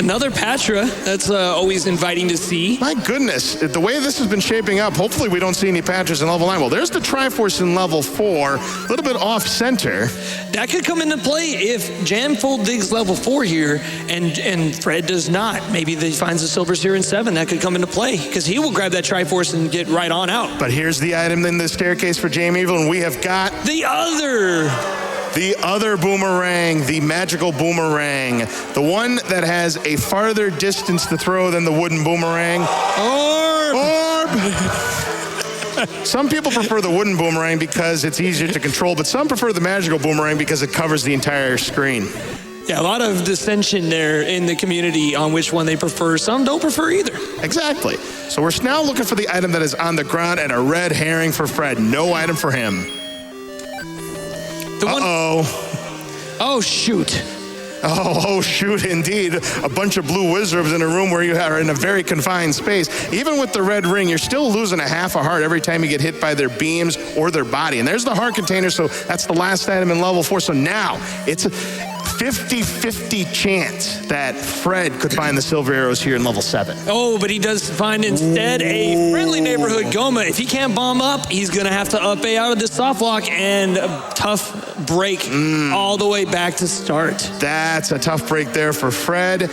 Speaker 2: Another Patra. That's always inviting to see.
Speaker 3: My goodness, the way this has been shaping up, hopefully we don't see any Patras in level 9. Well, there's the Triforce in level 4, a little bit off center.
Speaker 2: That could come into play if Jam full digs level 4 here and Fred does not. Maybe he finds the silvers here in 7. That could come into play because he will grab that Triforce and get right on out.
Speaker 3: But here's the item in the staircase for JamEvil, and we have got
Speaker 2: the other boomerang,
Speaker 3: the magical boomerang, the one that has a farther distance to throw than the wooden boomerang. Orb! Some people prefer the wooden boomerang because it's easier to control, but some prefer the magical boomerang because it covers the entire screen.
Speaker 2: Yeah, a lot of dissension there in the community on which one they prefer. Some don't prefer either.
Speaker 3: Exactly. So we're now looking for the item that is on the ground, and a red herring for Fred. No item for him.
Speaker 2: Oh, shoot.
Speaker 3: Oh, shoot, indeed. A bunch of blue wizards in a room where you are in a very confined space. Even with the red ring, you're still losing a half a heart every time you get hit by their beams or their body. And there's the heart container, so that's the last item in level 4. So now it's a 50-50 chance that Fred could find the silver arrows here in level 7.
Speaker 2: Oh, but he does find instead a friendly neighborhood Goma. If he can't bomb up, he's going to have to up A out of this soft lock and a tough break all the way back to start.
Speaker 3: That's a tough break there for Fred.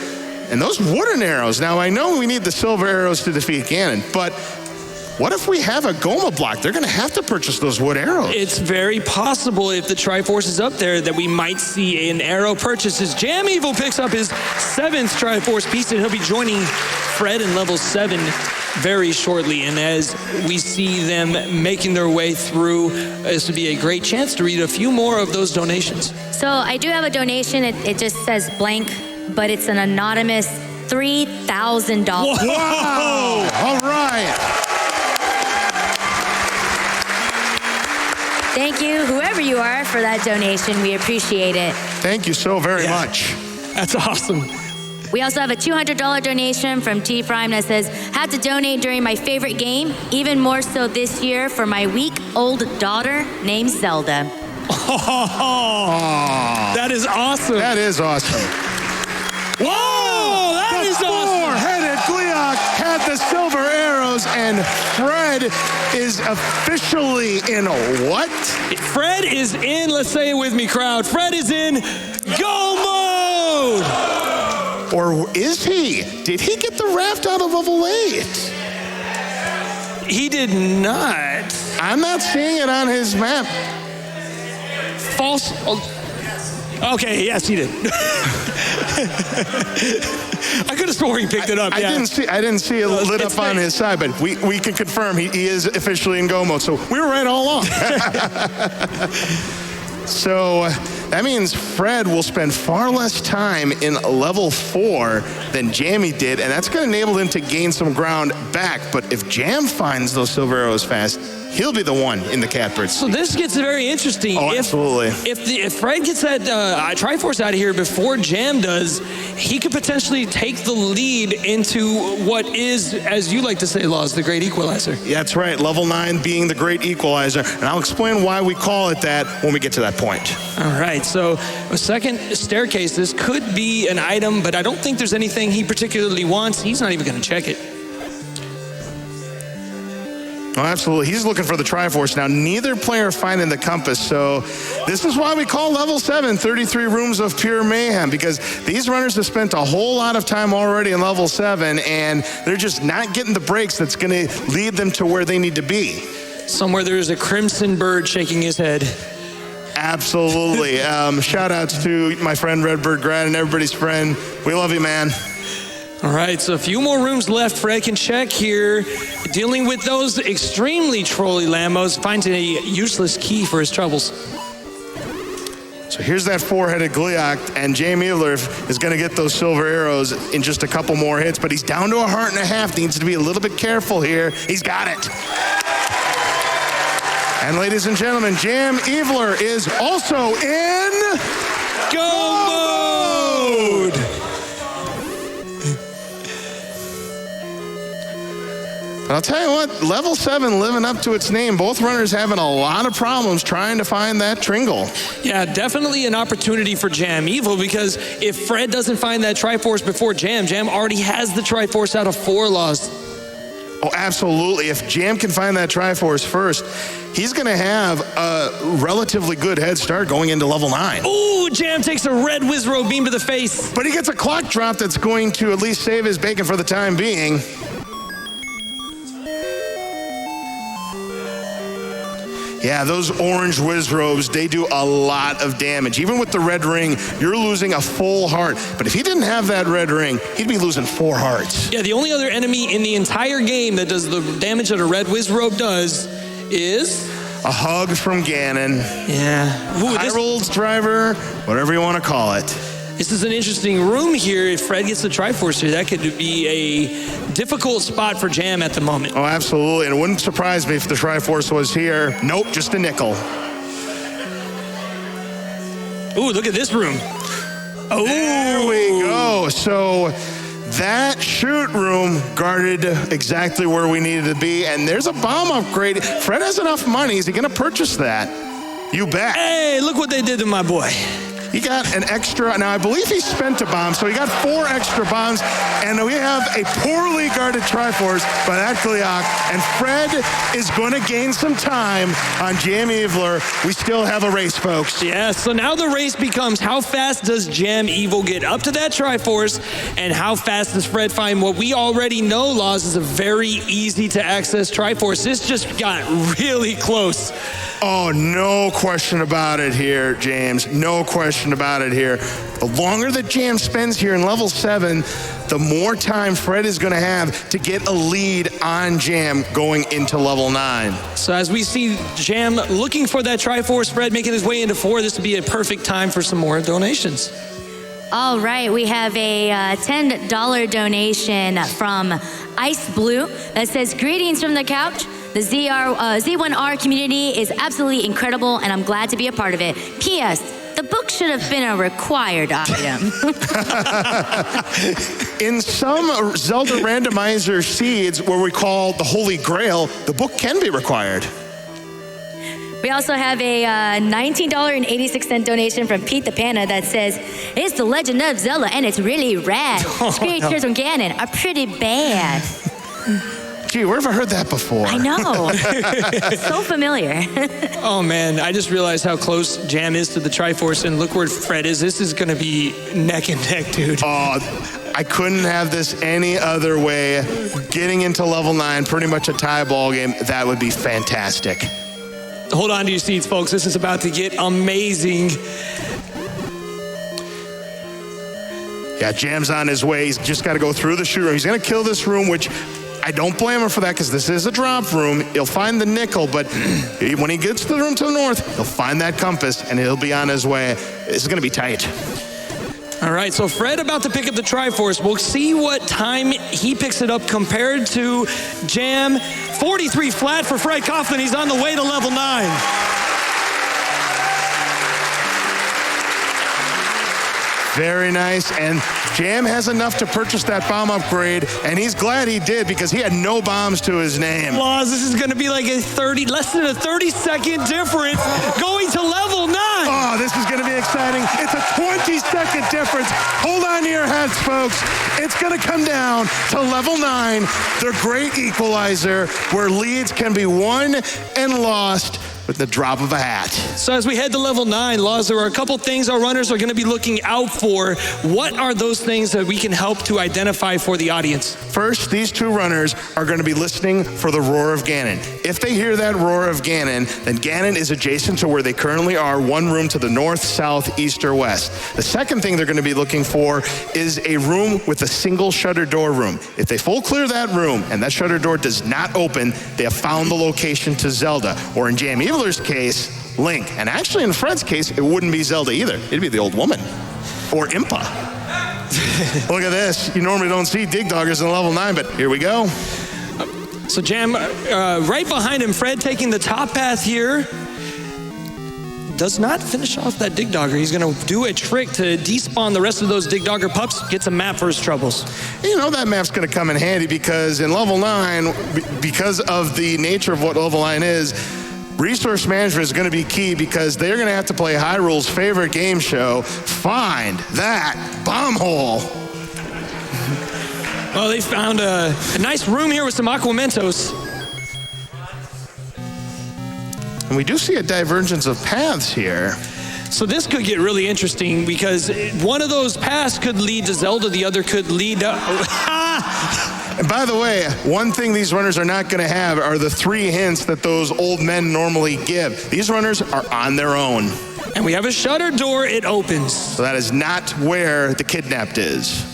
Speaker 3: And those wooden arrows. Now, I know we need the silver arrows to defeat Ganon, but what if we have a Goma block? They're going to have to purchase those wood arrows.
Speaker 2: It's very possible if the Triforce is up there that we might see an arrow purchase as JamEvil picks up his 7th Triforce piece, and he'll be joining Fred in level 7 very shortly. And as we see them making their way through, this would be a great chance to read a few more of those donations.
Speaker 1: So I do have a donation. It just says blank, but it's an anonymous $3,000.
Speaker 3: Wow! All right.
Speaker 1: Thank you, whoever you are, for that donation. We appreciate it.
Speaker 3: Thank you so very much.
Speaker 2: That's awesome.
Speaker 1: We also have a $200 donation from T. Prime that says, had to donate during my favorite game, even more so this year for my week-old daughter named Zelda.
Speaker 2: Oh, that is awesome.
Speaker 3: That is awesome.
Speaker 2: Whoa, that is awesome.
Speaker 3: Four-headed Gleeok had the silver arrows, and Fred is officially in what?
Speaker 2: Fred is in, let's say it with me, crowd. Fred is in go mode.
Speaker 3: Or is he? Did he get the raft out of level 8?
Speaker 2: He did not.
Speaker 3: I'm not seeing it on his map.
Speaker 2: False. Oh. Okay, yes, he did. I could have sworn he picked it up.
Speaker 3: I didn't see it lit up on his side, but we can confirm he is officially in go mode. So we were right all along. So That means Fred will spend far less time in level 4 than Jammy did, and that's going to enable him to gain some ground back. But if Jam finds those silver arrows fast, he'll be the one in the catbird seat.
Speaker 2: So this gets very interesting.
Speaker 3: Oh, absolutely.
Speaker 2: If Fred gets that Triforce out of here before Jam does, he could potentially take the lead into what is, as you like to say, Laws, the great equalizer.
Speaker 3: Yeah, that's right. Level 9 being the great equalizer. And I'll explain why we call it that when we get to that point.
Speaker 2: All right, so a second staircase. This could be an item, but I don't think there's anything he particularly wants. He's not even going to check it.
Speaker 3: Oh, absolutely. He's looking for the Triforce. Now, neither player finding the compass, so this is why we call level 7 33 rooms of pure mayhem, because these runners have spent a whole lot of time already in level 7, and they're just not getting the breaks that's going to lead them to where they need to be.
Speaker 2: Somewhere there's a crimson bird shaking his head.
Speaker 3: Absolutely. Shout outs to my friend Redbird Grad and everybody's friend. We love you, man.
Speaker 2: All right, so a few more rooms left. Fred can check here. Dealing with those extremely trolly Lambos, finds a useless key for his troubles.
Speaker 3: So here's that four-headed Gliok, and JamEvil is going to get those silver arrows in just a couple more hits, but he's down to 1.5 hearts. Needs to be a little bit careful here. He's got it. And ladies and gentlemen, JamEvil is also in
Speaker 2: Go mode!
Speaker 3: But I'll tell you what, level 7 living up to its name. Both runners having a lot of problems trying to find that Tringle.
Speaker 2: Yeah, definitely an opportunity for JamEvil, because if Fred doesn't find that Triforce before Jam already has the Triforce out of 4 Laws.
Speaker 3: Oh, absolutely. If Jam can find that Triforce first, he's going to have a relatively good head start going into level 9.
Speaker 2: Ooh, Jam takes a red Wizrobe beam to the face.
Speaker 3: But he gets a clock drop that's going to at least save his bacon for the time being. Yeah, those orange Wizrobes, they do a lot of damage. Even with the red ring, you're losing a full heart. But if he didn't have that red ring, he'd be losing 4 hearts.
Speaker 2: Yeah, the only other enemy in the entire game that does the damage that a red Wizrobe does is...
Speaker 3: a hug from Ganon.
Speaker 2: Yeah. Ooh,
Speaker 3: High rolls driver, whatever you want to call it.
Speaker 2: This is an interesting room here. If Fred gets the Triforce here, that could be a difficult spot for Jam at the moment.
Speaker 3: Oh, absolutely. And it wouldn't surprise me if the Triforce was here. Nope, just a nickel.
Speaker 2: Ooh, look at this room. Oh,
Speaker 3: there we go. So that shoot room guarded exactly where we needed to be. And there's a bomb upgrade. Fred has enough money. Is he going to purchase that? You bet.
Speaker 2: Hey, look what they did to my boy.
Speaker 3: He got an extra, now I believe he spent a bomb, so he got 4 extra bombs, and we have a poorly guarded Triforce by that Gliok, and Fred is going to gain some time on JamEvil. We still have a race, folks.
Speaker 2: Yeah, so now the race becomes how fast does JamEvil get up to that Triforce, and how fast does Fred find what we already know, Laws, is a very easy to access Triforce. This just got really close.
Speaker 3: Oh, no question about it here, James. No question about it here. The longer that Jam spends here in level 7, the more time Fred is going to have to get a lead on Jam going into level 9.
Speaker 2: So as we see Jam looking for that Triforce, Fred making his way into 4, this would be a perfect time for some more donations.
Speaker 1: All right, we have a $10 donation from Ice Blue that says, "Greetings from the couch. The Z1R community is absolutely incredible, and I'm glad to be a part of it. P.S. The book should have been a required item."
Speaker 3: In some Zelda Randomizer seeds, where we call the Holy Grail, the book can be required.
Speaker 1: We also have a $19.86 donation from Pete the Panda that says, "It's the Legend of Zelda, and it's really rad. Creatures from Ganon are pretty bad."
Speaker 3: Gee, where have I heard that before?
Speaker 1: I know. So familiar.
Speaker 2: Oh, man, I just realized how close Jam is to the Triforce, and look where Fred is. This is going to be neck and neck, dude.
Speaker 3: Oh, I couldn't have this any other way. Getting into level 9, pretty much a tie ball game. That would be fantastic.
Speaker 2: Hold on to your seats, folks. This is about to get amazing.
Speaker 3: Yeah, Jam's on his way. He's just got to go through the shoot room. He's going to kill this room, which I don't blame him for that because this is a drop room. He'll find the nickel, but when he gets to the room to the north, he'll find that compass and he'll be on his way. This is going to be tight.
Speaker 2: All right, so Fred about to pick up the Triforce. We'll see what time he picks it up compared to Jam. 43 flat for Fred Coughlin. He's on the way to level 9.
Speaker 3: Very nice, and Jam has enough to purchase that bomb upgrade, and he's glad he did because he had no bombs to his name.
Speaker 2: Laws, this is gonna be like less than a 30-second difference going to level 9.
Speaker 3: Oh, this is gonna be exciting. It's a 20-second difference. Hold on to your hats, folks. It's gonna come down to level 9, the great equalizer, where leads can be won and lost with the drop of a hat.
Speaker 2: So as we head to level 9, Laws, there are a couple things our runners are gonna be looking out for. What are those things that we can help to identify for the audience?
Speaker 3: First, these two runners are gonna be listening for the roar of Ganon. If they hear that roar of Ganon, then Ganon is adjacent to where they currently are, one room to the north, south, east, or west. The second thing they're gonna be looking for is a room with a single shutter door room. If they full clear that room and that shutter door does not open, they have found the location to Zelda, or in JamEvil's case, Link. And actually in Fred's case, it wouldn't be Zelda either. It'd be the old woman, or Impa. Look at this. You normally don't see dig doggers in level 9, but here we go.
Speaker 2: So Jam, right behind him, Fred taking the top path here. Does not finish off that dig dogger. He's gonna do a trick to despawn the rest of those dig dogger pups, gets a map for his troubles.
Speaker 3: You know that map's gonna come in handy because in level 9, because of the nature of what level 9 is, resource management is going to be key because they're going to have to play Hyrule's favorite game show, Find That Bomb Hole.
Speaker 2: Well, they found a nice room here with some Aquamentos.
Speaker 3: And we do see a divergence of paths here.
Speaker 2: So this could get really interesting because one of those paths could lead to Zelda, the other could lead to...
Speaker 3: And by the way, one thing these runners are not going to have are the 3 hints that those old men normally give. These runners are on their own.
Speaker 2: And we have a shutter door, it opens.
Speaker 3: So that is not where the kidnapped is.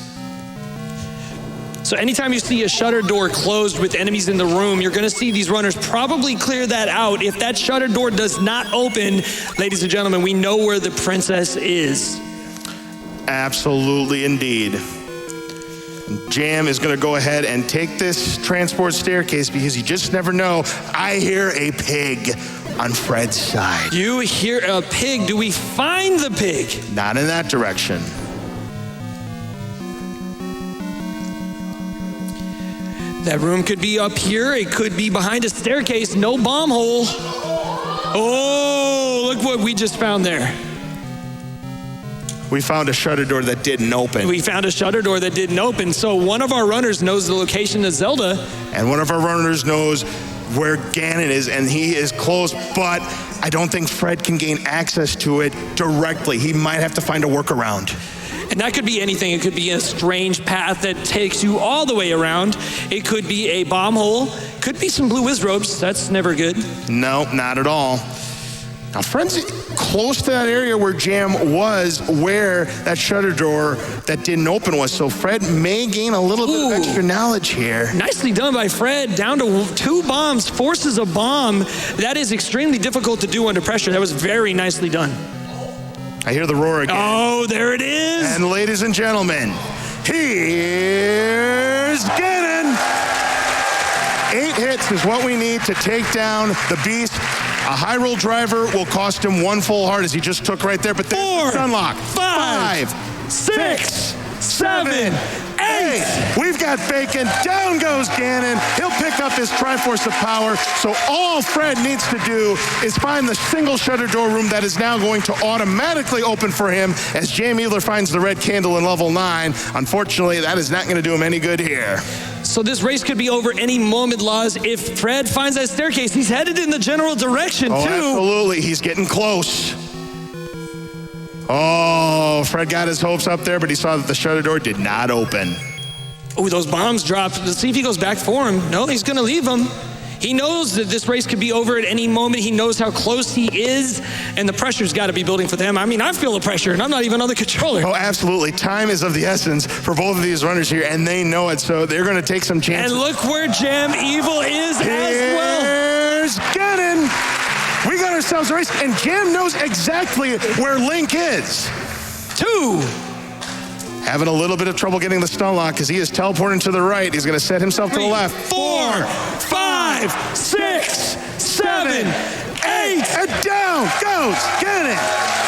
Speaker 2: So anytime you see a shutter door closed with enemies in the room, you're going to see these runners probably clear that out. If that shutter door does not open, ladies and gentlemen, we know where the princess is.
Speaker 3: Absolutely indeed. Jam is going to go ahead and take this transport staircase because you just never know. I hear a pig on Fred's side.
Speaker 2: You hear a pig. Do we find the pig?
Speaker 3: Not in that direction.
Speaker 2: That room could be up here. It could be behind a staircase. No bomb hole. Oh, look what we just found there.
Speaker 3: We found a shutter door that didn't open.
Speaker 2: We found a shutter door that didn't open. So one of our runners knows the location of Zelda.
Speaker 3: And one of our runners knows where Ganon is, and he is close, but I don't think Fred can gain access to it directly. He might have to find a workaround.
Speaker 2: And that could be anything. It could be a strange path that takes you all the way around. It could be a bomb hole. Could be some blue whiz robes. That's never good.
Speaker 3: No, not at all. Now, Fred's close to that area where Jam was, where that shutter door that didn't open was. So Fred may gain a little bit of extra knowledge here.
Speaker 2: Nicely done by Fred. Down to 2 bombs, forces a bomb. That is extremely difficult to do under pressure. That was very nicely done.
Speaker 3: I hear the roar again.
Speaker 2: Oh, there it is.
Speaker 3: And ladies and gentlemen, here's Ganon. 8 hits is what we need to take down the beast. A Hyrule driver will cost him 1 full heart as he just took right there, but then
Speaker 2: 4,
Speaker 3: unlock.
Speaker 2: 5, 6, 7, 8.
Speaker 3: We've got bacon. Down goes Ganon. He'll pick up his Triforce of Power. So all Fred needs to do is find the single shutter door room that is now going to automatically open for him as JamEvil finds the red candle in level 9. Unfortunately, that is not going to do him any good here.
Speaker 2: So this race could be over any moment, Laws. If Fred finds that staircase, he's headed in the general direction, too.
Speaker 3: Absolutely. He's getting close. Oh, Fred got his hopes up there, but he saw that the shutter door did not open.
Speaker 2: Oh, those bombs dropped. Let's see if he goes back for him. No, he's going to leave him. He knows that this race could be over at any moment. He knows how close he is, and the pressure's got to be building for them. I mean, I feel the pressure, and I'm not even on the controller.
Speaker 3: Oh, absolutely. Time is of the essence for both of these runners here, and they know it, so they're going to take some chances.
Speaker 2: And look where JamEvil is as well.
Speaker 3: Here's Gannon. We got ourselves a race, and Jam knows exactly where Link is.
Speaker 2: 2.
Speaker 3: Having a little bit of trouble getting the stun lock because he is teleporting to the right. He's going to set himself to the left.
Speaker 2: 4, 5, 6, 7, 8.
Speaker 3: And down goes Gannon.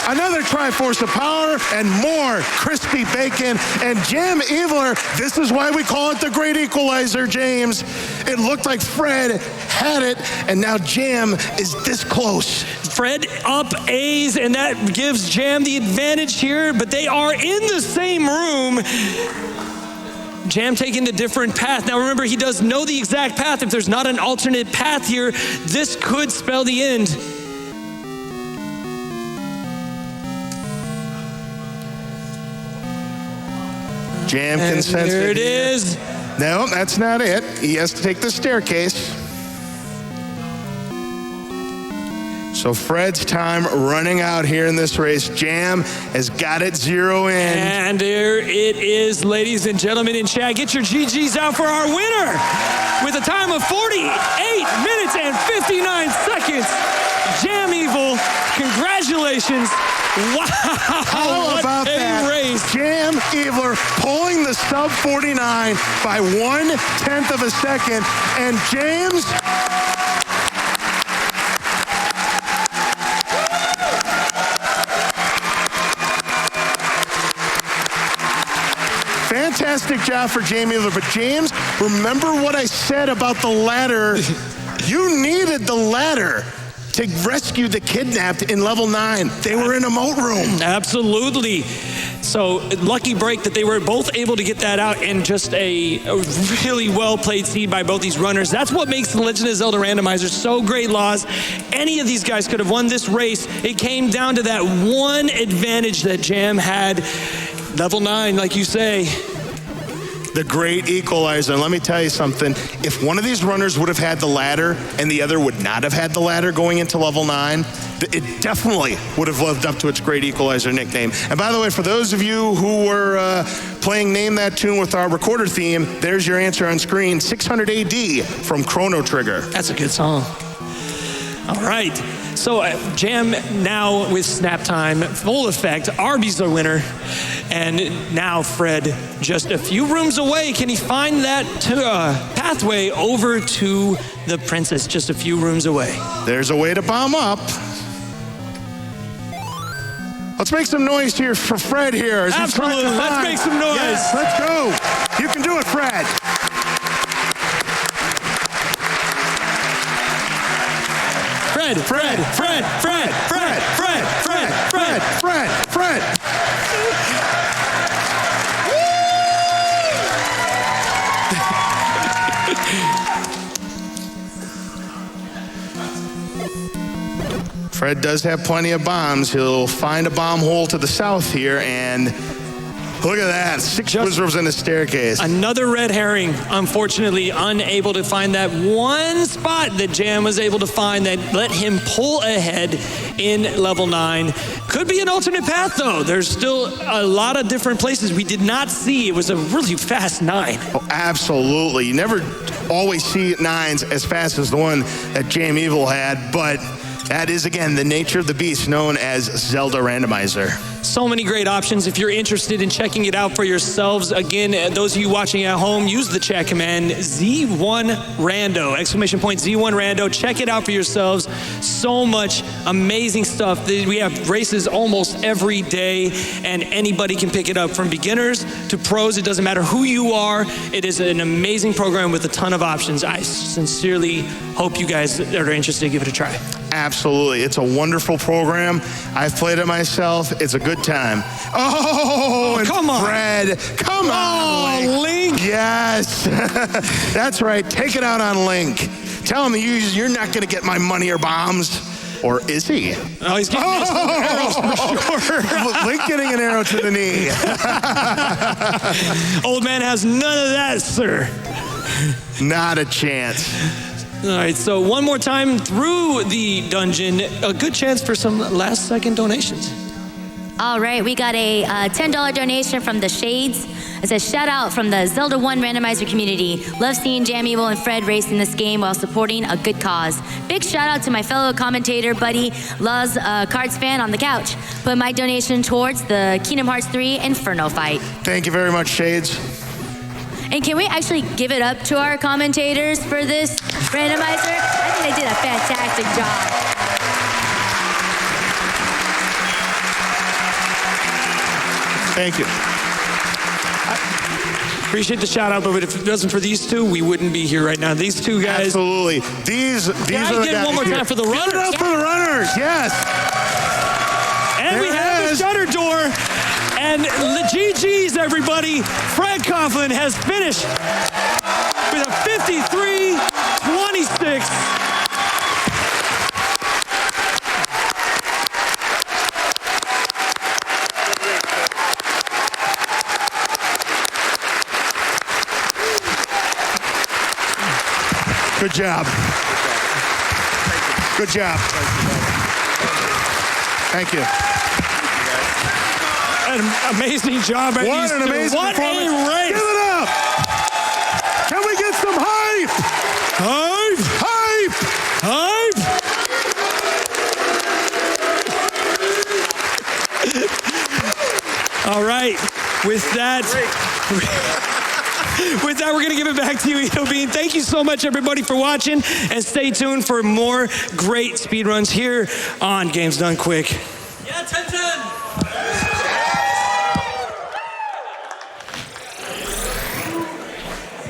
Speaker 3: Another Triforce of Power and more crispy bacon. And JamEvil, this is why we call it the Great Equalizer, James. It looked like Fred had it, and now Jam is this close.
Speaker 2: Fred up A's, and that gives Jam the advantage here, but they are in the same room. Jam taking a different path. Now remember, he does know the exact path. If there's not an alternate path here, this could spell the end.
Speaker 3: Jam can sense
Speaker 2: there it is.
Speaker 3: No, that's not it. He has to take the staircase. So Fred's time running out here in this race. Jam has got it 0 in.
Speaker 2: And there it is, ladies and gentlemen in chat. Get your GGs out for our winner with a time of 48 minutes and 59 seconds. JamEvil, congratulations. Wow,
Speaker 3: How about that
Speaker 2: race.
Speaker 3: JamEvil pulling the sub 49 by 1/10 of a second. And James, fantastic job for JamEvil. But James, remember what I said about the ladder? You needed the ladder to rescue the kidnapped in level 9. They were in a moat room.
Speaker 2: Absolutely. So lucky break that they were both able to get that out, and just a really well-played seed by both these runners. That's what makes the Legend of Zelda Randomizer so great, Laws. Any of these guys could have won this race. It came down to that one advantage that Jam had. Level 9, like you say.
Speaker 3: The Great Equalizer. Let me tell you something. If one of these runners would have had the ladder and the other would not have had the ladder going into level 9, it definitely would have lived up to its Great Equalizer nickname. And by the way, for those of you who were playing Name That Tune with our recorder theme, there's your answer on screen. 600 AD from Chrono Trigger.
Speaker 2: That's a good song. All right. So Jam now with Snap Time, full effect. Arby's the winner. And now Fred, just a few rooms away. Can he find that pathway over to the princess? Just a few rooms away.
Speaker 3: There's a way to bomb up. Let's make some noise here for Fred here.
Speaker 2: Absolutely. Let's make some noise.
Speaker 3: Yes, let's go. You can do it, Fred.
Speaker 2: Fred, Fred, Fred, Fred, Fred, Fred, Fred, Fred,
Speaker 3: Fred, Fred. Fred does have plenty of bombs. He'll find a bomb hole to the south here, and look at that. 6 wizards in the staircase.
Speaker 2: Another red herring, unfortunately unable to find that one spot that Jam was able to find that let him pull ahead in level 9. Could be an alternate path, though. There's still a lot of different places we did not see. It was a really fast 9.
Speaker 3: Oh, absolutely. You never always see 9s as fast as the one that JamEvil had, but that is, again, the nature of the beast known as Zelda Randomizer.
Speaker 2: So many great options. If you're interested in checking it out for yourselves, again, those of you watching at home, use the chat command Z1Rando, exclamation point Z1Rando. Check it out for yourselves. So much amazing stuff. We have races almost every day, and anybody can pick it up, from beginners to pros. It doesn't matter who you are. It is an amazing program with a ton of options. I sincerely hope you guys that are interested give it a try.
Speaker 3: Absolutely. It's a wonderful program. I've played it myself. It's a good time. Oh, and
Speaker 2: come on.
Speaker 3: Fred. Come on.
Speaker 2: Oh, Link.
Speaker 3: Yes. That's right. Take it out on Link. Tell him you're not going to get my money or bombs. Or is he?
Speaker 2: Oh, he's getting arrows for sure.
Speaker 3: Link getting an arrow to the knee.
Speaker 2: Old man has none of that, sir.
Speaker 3: Not a chance.
Speaker 2: All right, so one more time through the dungeon, a good chance for some last-second donations.
Speaker 1: All right, we got a $10 donation from the Shades. It says, shout out from the Zelda 1 randomizer community. Love seeing JamEvil and Fred race in this game while supporting a good cause. Big shout out to my fellow commentator buddy, Luz, Cards fan on the couch. Put my donation towards the Kingdom Hearts 3 Inferno fight.
Speaker 3: Thank you very much, Shades.
Speaker 1: And can we actually give it up to our commentators for this randomizer? I think they did a fantastic job.
Speaker 3: Thank you.
Speaker 2: Appreciate the shout out, but if it wasn't for these two, we wouldn't be here right now. These two guys.
Speaker 3: Absolutely. These are the guys.
Speaker 2: Get one more time for the runners.
Speaker 3: Give it up for the runners. Yes.
Speaker 2: And we have the shutter door. And the GG's, everybody. Fred Coughlin has finished with a 53-26.
Speaker 3: Good job. Good job. Thank you.
Speaker 2: An amazing job by
Speaker 3: What
Speaker 2: these
Speaker 3: an
Speaker 2: two.
Speaker 3: amazing
Speaker 2: What
Speaker 3: performance.
Speaker 2: a race.
Speaker 3: Give it up. Can we get some hype?
Speaker 2: Hype.
Speaker 3: Hype.
Speaker 2: Hype. All right. With that, we're going to give it back to you, Edobean. Thank you so much, everybody, for watching. And stay tuned for more great speedruns here on Games Done Quick.
Speaker 4: Yeah, 10-10.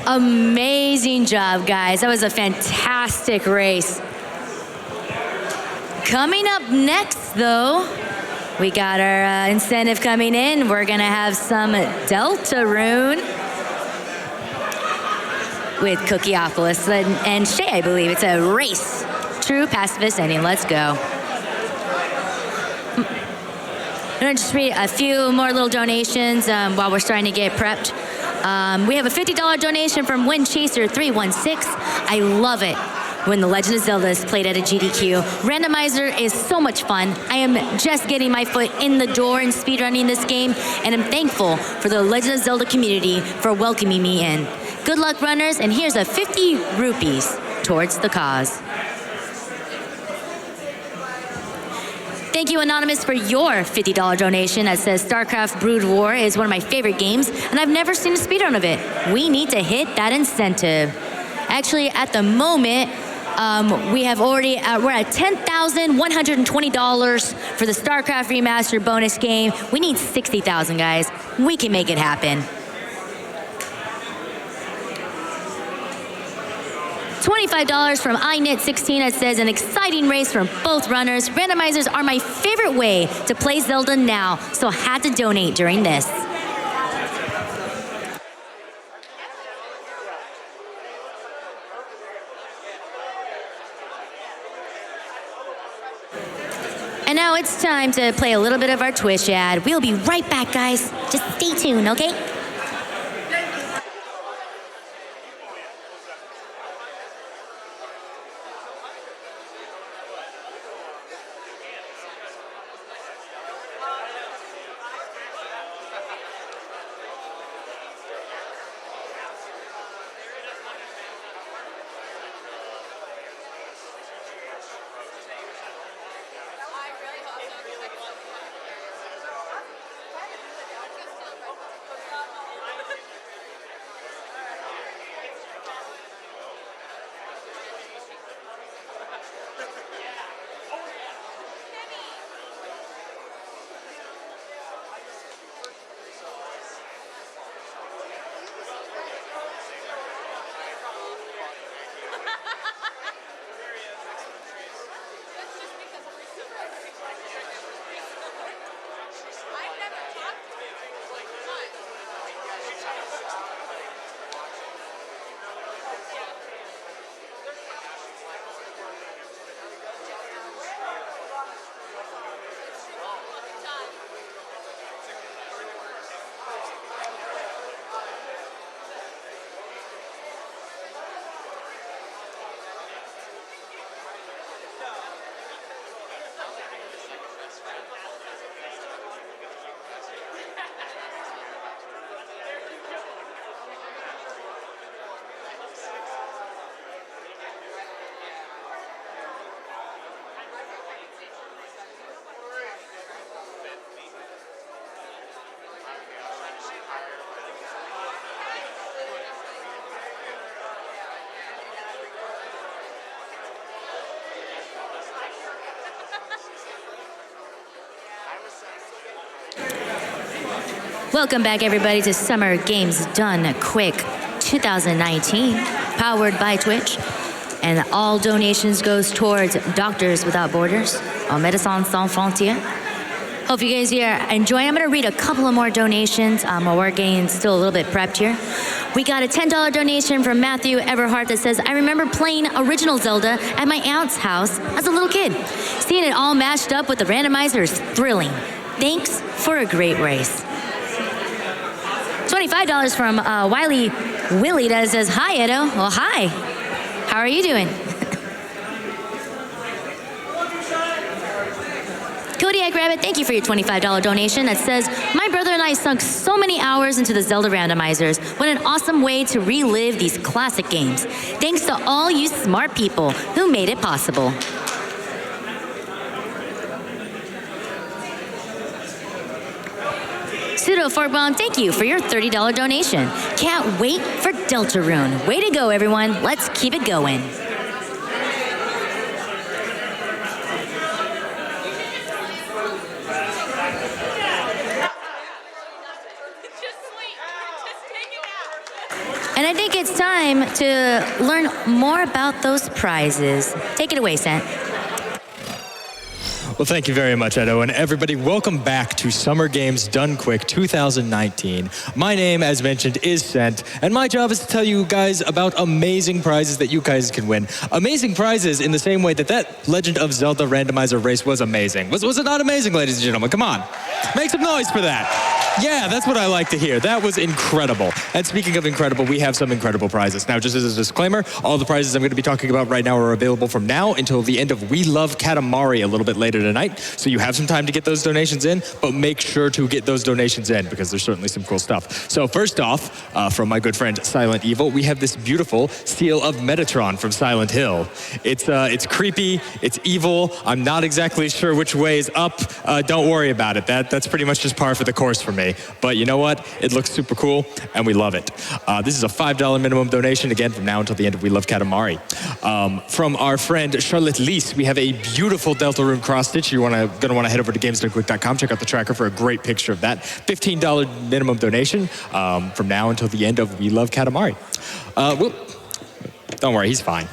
Speaker 1: Amazing job, guys. That was a fantastic race. Coming up next, though, we got our incentive coming in. We're going to have some Deltarune with Cookieopolis and Shay, I believe. It's a race. True pacifist ending. Let's go. I'm going to just read a few more little donations while we're starting to get prepped. We have a $50 donation from Windchaser316. I love it when The Legend of Zelda is played at a GDQ. Randomizer is so much fun. I am just getting my foot in the door in speedrunning this game, and I'm thankful for the Legend of Zelda community for welcoming me in. Good luck, runners, and here's a 50 rupees towards the cause. Thank you, Anonymous, for your $50 donation that says StarCraft Brood War is one of my favorite games, and I've never seen a speedrun of it. We need to hit that incentive. Actually, at the moment, we have already, we're at $10,120 for the StarCraft Remastered bonus game. We need 60,000, guys. We can make it happen. $25 from iKnit16 that says an exciting race from both runners. Randomizers are my favorite way to play Zelda now, so had to donate during this. And now it's time to play a little bit of our Twitch ad. We'll be right back, guys. Just stay tuned, okay? Welcome back, everybody, to Summer Games Done Quick 2019, powered by Twitch. And all donations goes towards Doctors Without Borders, Médecins Sans Frontières. Hope you guys are enjoying. I'm going to read a couple of more donations while we're getting still a little bit prepped here. We got a $10 donation from Matthew Everhart that says, I remember playing original Zelda at my aunt's house as a little kid. Seeing it all mashed up with the randomizer is thrilling. Thanks for a great race. $25 from Wiley Willie that says, hi, Edo. Well, hi. How are you doing? Kodiak Rabbit, thank you for your $25 donation that says, my brother and I sunk so many hours into the Zelda randomizers. What an awesome way to relive these classic games. Thanks to all you smart people who made it possible. Pseudo Forkbomb, thank you for your $30 donation. Can't wait for Deltarune. Way to go, everyone. Let's keep it going. And I think it's time to learn more about those prizes. Take it away, Sant.
Speaker 4: Well, thank you very much, Edo. And everybody, welcome back to Summer Games Done Quick 2019. My name, as mentioned, is Sent, and my job is to tell you guys about amazing prizes that you guys can win. Amazing prizes in the same way that that Legend of Zelda randomizer race was amazing. Was it not amazing, ladies and gentlemen? Come on. Make some noise for that. Yeah, that's what I like to hear. That was incredible. And speaking of incredible, we have some incredible prizes. Now, just as a disclaimer, all the prizes I'm going to be talking about right now are available from now until the end of We Love Katamari a little bit later tonight. So you have some time to get those donations in, but make sure to get those donations in because there's certainly some cool stuff. So first off, from my good friend Silent Evil, we have this beautiful Seal of Metatron from Silent Hill. It's creepy, it's evil. I'm not exactly sure which way is up. Don't worry about it. That's pretty much just par for the course for me. But you know what? It looks super cool, and we love it. This is a $5 minimum donation, again, from now until the end of We Love Katamari. From our friend Charlotte Lease, we have a beautiful Deltarune cross-stitch. You're going to want to head over to gamesdonequick.com, check out the tracker for a great picture of that. $15 minimum donation from now until the end of We Love Katamari. Don't worry, he's fine.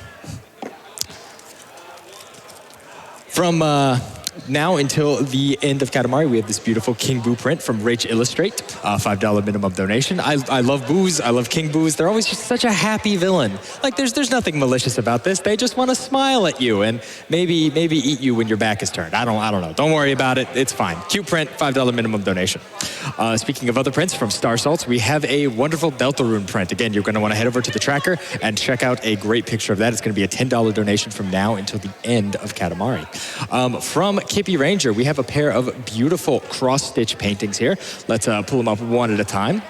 Speaker 4: From now until the end of Katamari, we have this beautiful King Boo print from Rach Illustrate, $5 minimum donation. I love Boos. I love King Boos. They're always just such a happy villain. Like, there's nothing malicious about this. They just want to smile at you and maybe eat you when your back is turned. I don't know. Don't worry about it. It's fine. Cute print, $5 minimum donation. Speaking of other prints from Star Salts, we have a wonderful Deltarune print. Again, you're going to want to head over to the tracker and check out a great picture of that. It's going to be a $10 donation from now until the end of Katamari. From Kippy Ranger, we have a pair of beautiful cross-stitch paintings here. Let's pull them up one at a time.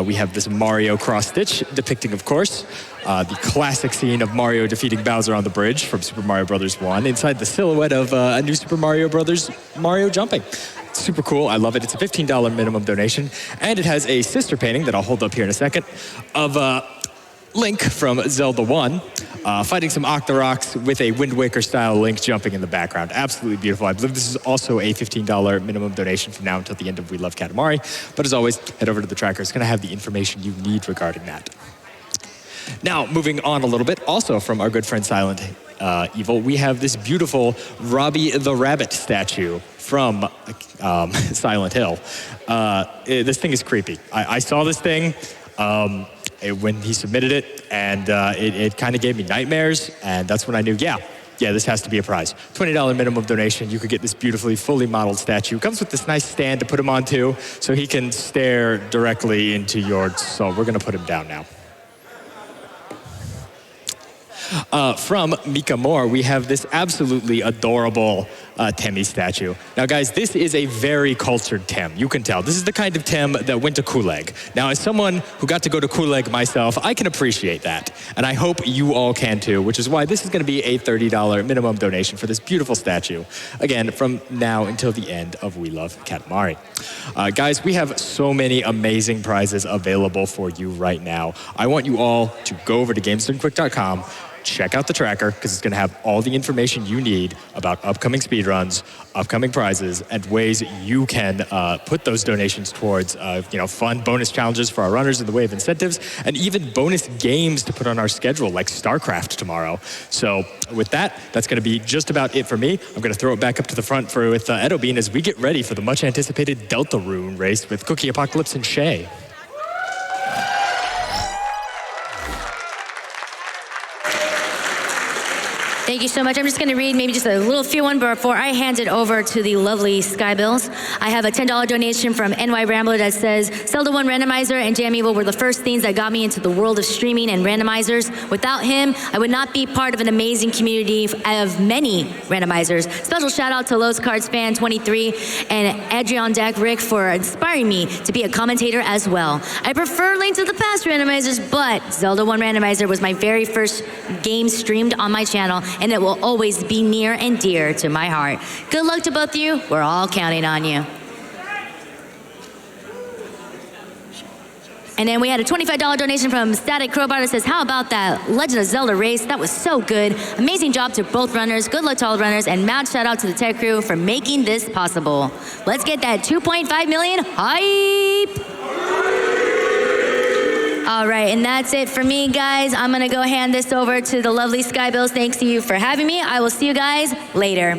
Speaker 4: We have this Mario cross-stitch depicting, of course, the classic scene of Mario defeating Bowser on the bridge from Super Mario Bros. 1 inside the silhouette of a new Super Mario Bros. Mario jumping. Super cool. I love it. It's a $15 minimum donation. And it has a sister painting that I'll hold up here in a second of Link from Zelda 1, fighting some Octoroks with a Wind Waker-style Link jumping in the background. Absolutely beautiful. I believe this is also a $15 minimum donation from now until the end of We Love Katamari. But as always, head over to the tracker. It's going to have the information you need regarding that. Now, moving on a little bit, also from our good friend Silent Evil, we have this beautiful Robbie the Rabbit statue from Silent Hill. This thing is creepy. I saw this thing when he submitted it, and it kind of gave me nightmares, and that's when I knew, yeah, this has to be a prize. $20 minimum donation. You could get this beautifully, fully modeled statue. Comes with this nice stand to put him on, too, so he can stare directly into your soul. We're going to put him down now. From Mika Moore, we have this absolutely adorable Temmie statue. Now, guys, this is a very cultured Tem. You can tell. This is the kind of Tem that went to Kuleg. Now, as someone who got to go to Kuleg myself, I can appreciate that. And I hope you all can, too, which is why this is going to be a $30 minimum donation for this beautiful statue. Again, from now until the end of We Love Katamari. Guys, we have so many amazing prizes available for you right now. I want you all to go over to GamesDoneQuick.com, check out the tracker, because it's going to have all the information you need about upcoming speedruns. speedruns, upcoming prizes, and ways you can put those donations towards fun bonus challenges for our runners in the way of incentives, and even bonus games to put on our schedule, like StarCraft tomorrow. So with that, that's going to be just about it for me. I'm going to throw it back up to the front with Edobean as we get ready for the much-anticipated Delta Rune race with Cookie Apocalypse and Shay.
Speaker 1: Thank you so much. I'm just going to read maybe just a little few one before I hand it over to the lovely Skybills. I have a $10 donation from NY Rambler that says, Zelda 1 Randomizer and JamEvil were the first things that got me into the world of streaming and randomizers. Without him, I would not be part of an amazing community of many randomizers. Special shout out to Los Cards Fan 23 and Adrian Dak Rick for inspiring me to be a commentator as well. I prefer Link to the Past randomizers, but Zelda 1 Randomizer was my very first game streamed on my channel, and it will always be near and dear to my heart. Good luck to both of you. We're all counting on you. And then we had a $25 donation from Static Crowbar that says, how about that Legend of Zelda race? That was so good. Amazing job to both runners. Good luck to all the runners. And mad shout out to the tech crew for making this possible. Let's get that 2.5 million hype. All right, and that's it for me, guys. I'm gonna go hand this over to the lovely Skybills. Thanks to you for having me. I will see you guys later.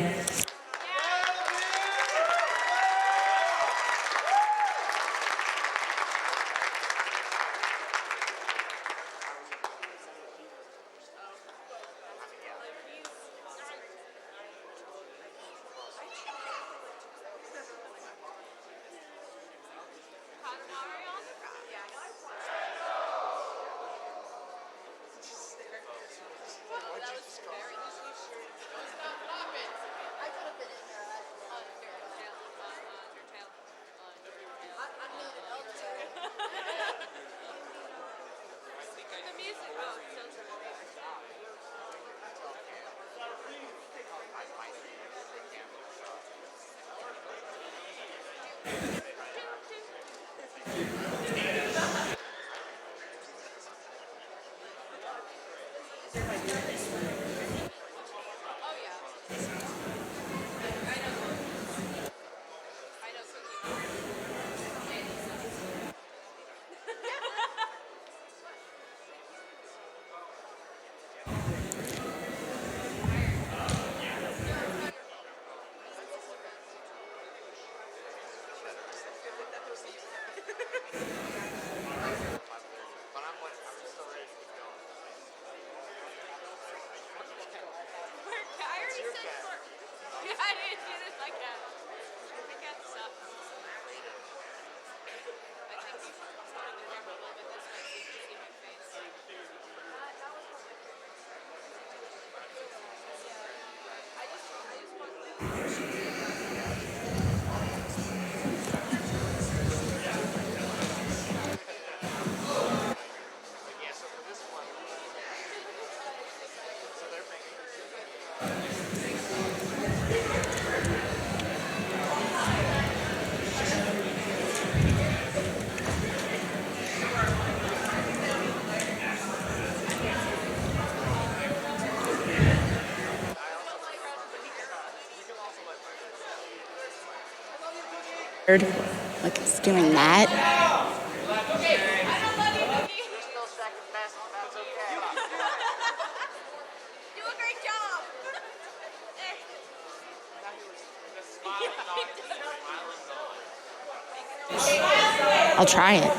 Speaker 5: Like it's doing that.
Speaker 6: Do a great job.
Speaker 5: I'll try it.